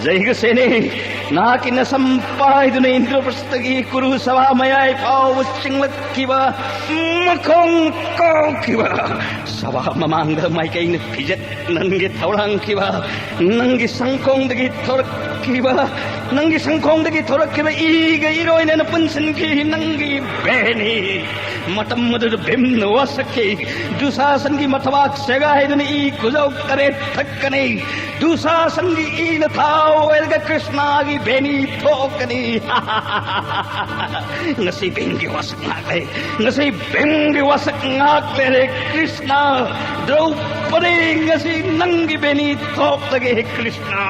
जय सेने नाकिन संपादन इंद्रप्रस्थगी कुरु सवा मयाय पाव चिंगलक्किवा मखोंग कोकिवा सवा ममांग माइकैन फिजत नंगे थौरांकिवा नंगी संकोंगदगी थोरक्किवा नंगी संकोंगदगी थोरक्किवा ईग इरोइनन पुंसनकी नंगी बेनी मतम मदुर बिम्न वसके दुशासन की मथवाक सेगायदन ई कुजौ करे ठक्कने दुशासन की ईन थाओ एलगा कृष्णा की Beni ठोकनी ngasi bengi wasak ngakle ngasi bengi wasak ngakle Krishna Draupadi ngasi nangi beni thok lage Krishna